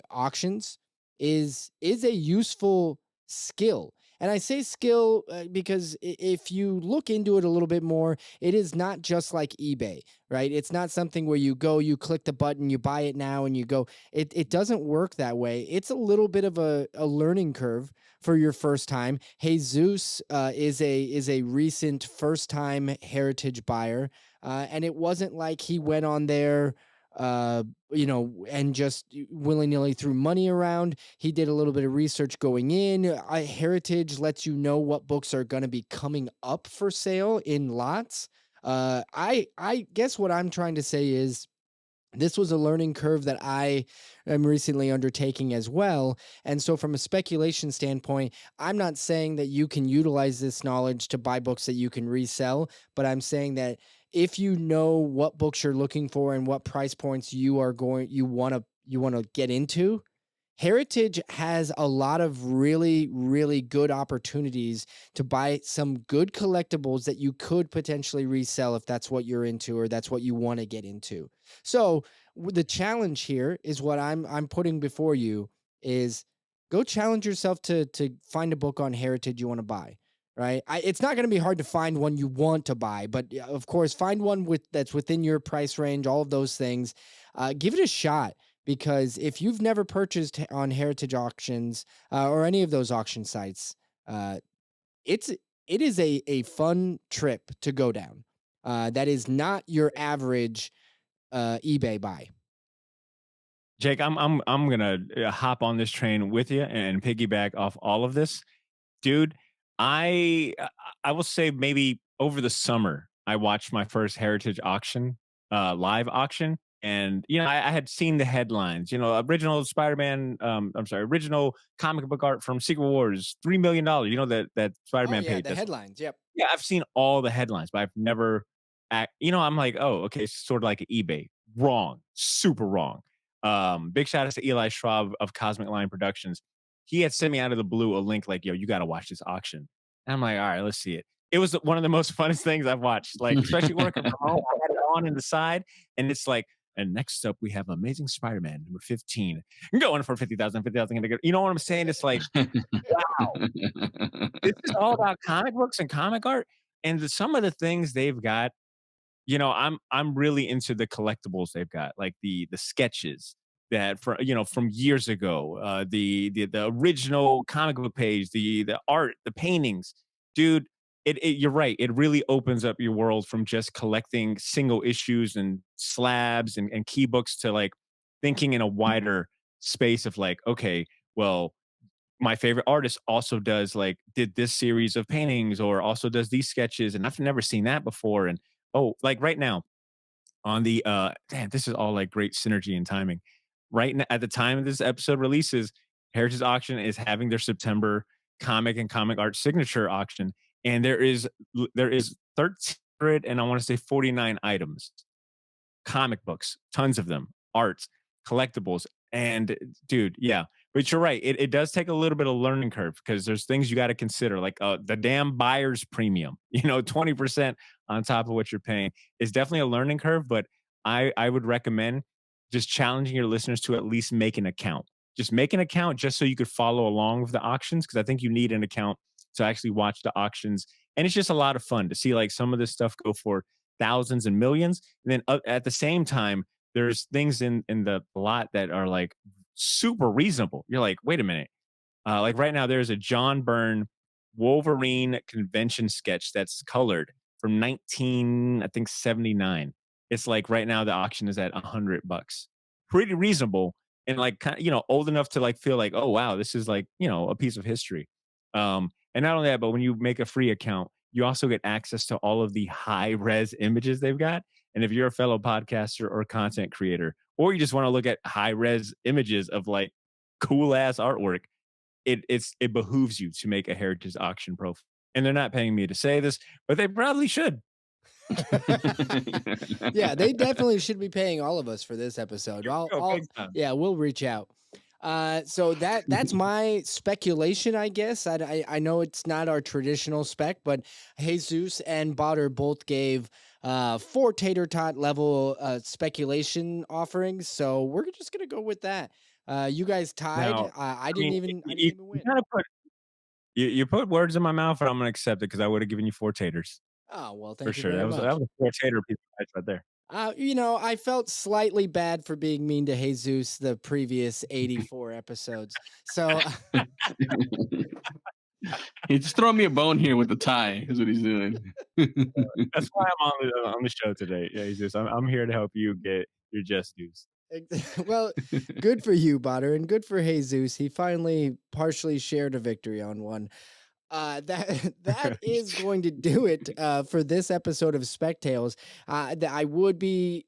S9: auctions is a useful skill. And I say skill because if you look into it a little bit more, it is not just like eBay, right? It's not something where you go, you click the button, you buy it now, and you go. It doesn't work that way. It's a little bit of a learning curve for your first time. Jesús is a recent first time heritage buyer, and it wasn't like he went on there and just willy-nilly threw money around. He did a little bit of research going in. Heritage lets you know what books are going to be coming up for sale in lots. I guess what I'm trying to say is this was a learning curve that I am recently undertaking as well. And so from a speculation standpoint, I'm not saying that you can utilize this knowledge to buy books that you can resell, but I'm saying that if you know what books you're looking for and what price points you want to get into, Heritage has a lot of really, really good opportunities to buy some good collectibles that you could potentially resell if that's what you're into or that's what you want to get into. So the challenge here is what I'm putting before you is go challenge yourself to find a book on Heritage you want to buy, right? It's not going to be hard to find one you want to buy, but of course, find one that's within your price range, all of those things. Give it a shot, because if you've never purchased on heritage auctions or any of those auction sites, it is a fun trip to go down. That is not your average eBay buy.
S11: Jake, I'm gonna hop on this train with you and piggyback off all of this, dude. I will say maybe over the summer I watched my first heritage auction, live auction, and I had seen the headlines. Original Spider-Man. Original comic book art from Secret Wars, $3 million. That Spider-Man page.
S9: The headlines. Yep.
S11: Yeah, I've seen all the headlines, but I've never. I'm like, oh, okay, it's sort of like an eBay. Wrong, super wrong. Big shout out to Eli Schwab of Cosmic Line Productions. He had sent me out of the blue a link like, yo, you got to watch this auction. And I'm like, all right, let's see it. It was one of the most funnest things I've watched. Like, especially working from home, I had it on in the side, and it's like, and next up we have Amazing Spider-Man number 15, going for 50,000. You know what I'm saying? It's like, wow, this is all about comic books and comic art, and some of the things they've got. I'm really into the collectibles they've got, like the sketches that from years ago, the original comic book page, the art, the paintings, dude. You're right. It really opens up your world from just collecting single issues and slabs and key books to like thinking in a wider space of like, okay, well, my favorite artist also did this series of paintings or also does these sketches, and I've never seen that before. And like right now on the this is all like great synergy and timing. Right now, at the time of this episode releases, Heritage Auction is having their September comic and comic art signature auction, and there is 1,300 and I want to say 49 items, comic books, tons of them, arts, collectibles, and dude, yeah. But you're right. It does take a little bit of learning curve because there's things you got to consider, like the damn buyer's premium. 20% on top of what you're paying is definitely a learning curve. But I would recommend just challenging your listeners to at least make an account. Just make an account just so you could follow along with the auctions, because I think you need an account to actually watch the auctions. And it's just a lot of fun to see like some of this stuff go for thousands and millions. And then at the same time, there's things in the lot that are like super reasonable. You're like, wait a minute. Like right now, there's a John Byrne Wolverine convention sketch that's colored from 1979. It's like right now the auction is at $100. Pretty reasonable, and like old enough to like feel like, oh wow, this is like a piece of history. And not only that, but when you make a free account, you also get access to all of the high res images they've got. And if you're a fellow podcaster or content creator, or you just want to look at high res images of like cool ass artwork, it behooves you to make a Heritage Auction profile. And they're not paying me to say this, but they probably should.
S9: Yeah, they definitely should be paying all of us for this episode. We'll reach out. So that's my speculation, I guess. I know it's not our traditional spec, but Jesus and Badr both gave 4 tater tot level speculation offerings, so we're just gonna go with that. You guys tied.
S11: Now,
S9: I didn't even win.
S11: You put words in my mouth, and I'm gonna accept it because I would have given you 4 taters.
S9: Oh well,
S11: For
S9: thank you
S11: sure.
S9: very
S11: That was
S9: much.
S11: a 4 tater piece of ice right there.
S9: I felt slightly bad for being mean to Jesus the previous 84 episodes. So
S10: He's just throwing me a bone here with the tie. Is what he's doing.
S11: That's why I'm on the show today. Yeah, Jesus, I'm here to help you get your just dues.
S9: well, good for you, Badr, and good for Jesus. He finally partially shared a victory on one. That is going to do it for this episode of Spec Tales. I would be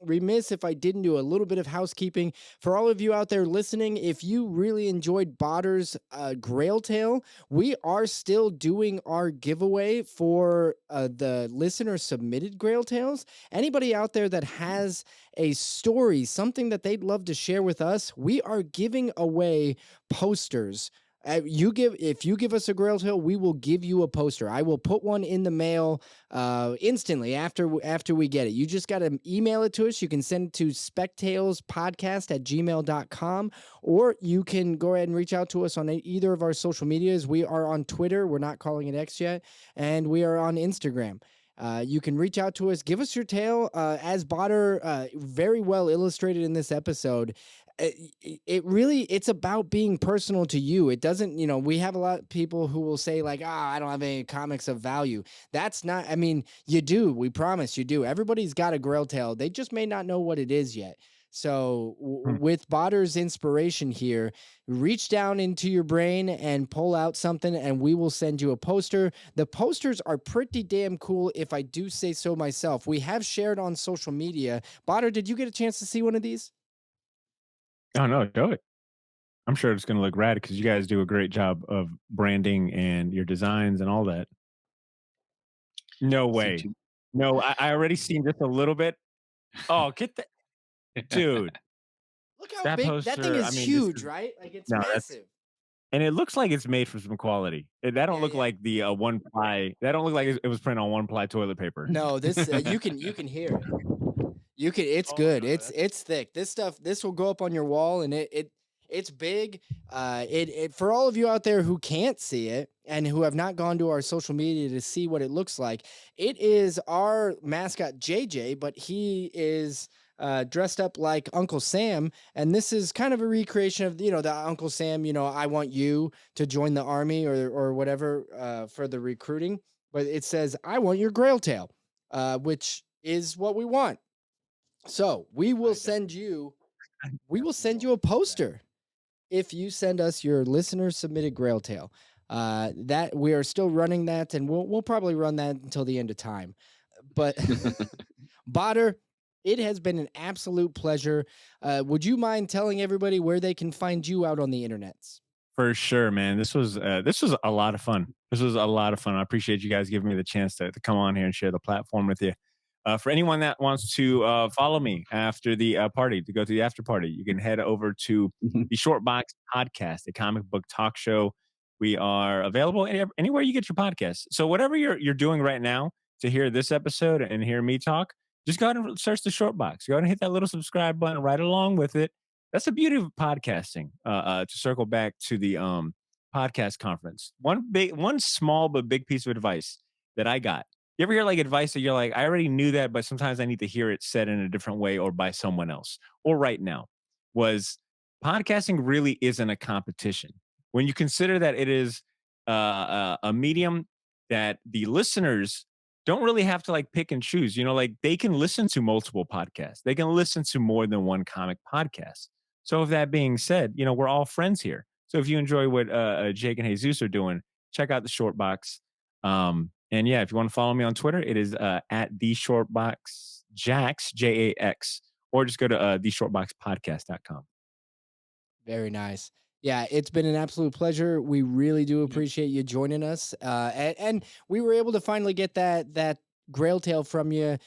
S9: remiss if I didn't do a little bit of housekeeping for all of you out there listening. If you really enjoyed Badr's Grail Tale, we are still doing our giveaway for the listener submitted Grail Tales. Anybody out there that has a story, something that they'd love to share with us, we are giving away posters If you give us a Grail Tale, we will give you a poster. I will put one in the mail instantly after we get it. You just got to email it to us. You can send it to spectalespodcast@gmail.com, or you can go ahead and reach out to us on either of our social medias. We are on Twitter. We're not calling it X yet. And we are on Instagram. You can reach out to us. Give us your tale. As Badr very well illustrated in this episode, it's about being personal to you. It doesn't, we have a lot of people who will say like, I don't have any comics of value. That's not, I mean, you do. We promise you do. Everybody's got a Grail Tale. They just may not know what it is yet. So with Badr's inspiration here, reach down into your brain and pull out something, and we will send you a poster. The posters are pretty damn cool, if I do say so myself. We have shared on social media. Badr, did you get a chance to see one of these?
S11: Oh, no, show it. I'm sure it's going to look rad because you guys do a great job of branding and your designs and all that. No way. No, I already seen just a little bit. Oh, get that. Dude.
S9: Look how big that thing is. Huge, right? Like it's massive.
S11: And it looks like it's made from some quality. That don't look like the one ply. That don't look like it was printed on one ply toilet paper.
S9: No, this you can hear it. It's good. It's thick. This will go up on your wall, and it's big. It for all of you out there who can't see it and who have not gone to our social media to see what it looks like, it is our mascot JJ, but he is dressed up like Uncle Sam, and this is kind of a recreation of the Uncle Sam. I want you to join the army or whatever for the recruiting, but it says I want your Grail Tale, which is what we want. So we will send you a poster if you send us your listener submitted Grail Tale. That we are still running that, and we'll probably run that until the end of time. But Badr, it has been an absolute pleasure. Would you mind telling everybody where they can find you out on the internets?
S11: For sure, man. This was a lot of fun. I appreciate you guys giving me the chance to come on here and share the platform with you. For anyone that wants to follow me after the party, to go to the after party, you can head over to the Short Box Podcast, a comic book talk show. We are available anywhere you get your podcasts. So whatever you're doing right now to hear this episode and hear me talk, just go ahead and search the Short Box. Go ahead and hit that little subscribe button right along with it. That's the beauty of podcasting. To circle back to the podcast conference, one small but big piece of advice that I got. You ever hear like advice that you're like, I already knew that, but sometimes I need to hear it said in a different way or by someone else or right now? Was podcasting really isn't a competition. When you consider that it is a medium that the listeners don't really have to like pick and choose, like they can listen to multiple podcasts. They can listen to more than one comic podcast. So with that being said, we're all friends here. So if you enjoy what Jake and Jesus are doing, check out the Short Box. And yeah, if you want to follow me on Twitter, it is at the Shortbox Jax, JAX, or just go to theshortboxpodcast.com.
S9: Very nice. Yeah, it's been an absolute pleasure. We really do appreciate you joining us. And we were able to finally get that Grail Tale from you,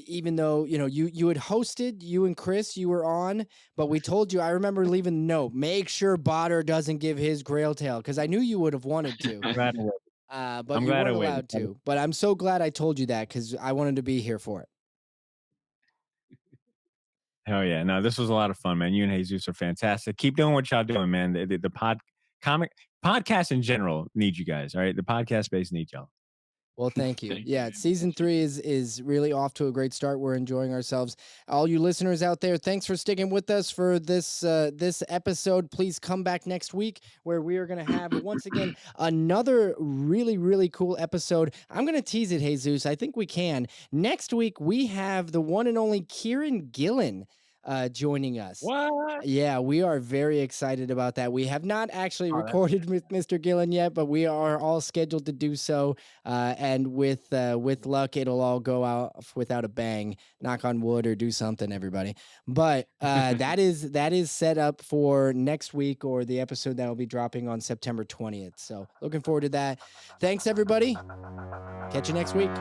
S9: even though, you had hosted, you and Chris, you were on, but we told you, I remember leaving a note, make sure Badr doesn't give his Grail Tale, because I knew you would have wanted to. But you weren't allowed to. But I'm so glad I told you that, because I wanted to be here for it.
S11: Hell yeah. No, this was a lot of fun, man. You and Jesus are fantastic. Keep doing what y'all doing, man. The podcast in general need you guys, all right? The podcast space needs y'all.
S9: Well, thank you. Yeah, season 3 is really off to a great start. We're enjoying ourselves. All you listeners out there, thanks for sticking with us for this episode. Please come back next week where we are going to have, once again, another really, really cool episode. I'm going to tease it, Jesus. I think we can. Next week, we have the one and only Kieran Gillen joining us.
S11: What?
S9: Yeah, we are very excited about that. We have not actually recorded with Mr. Gillen yet, but we are all scheduled to do so. And with luck, it'll all go out without a bang. Knock on wood or do something, everybody. But that is set up for next week, or the episode that will be dropping on September 20th. So looking forward to that. Thanks, everybody. Catch you next week.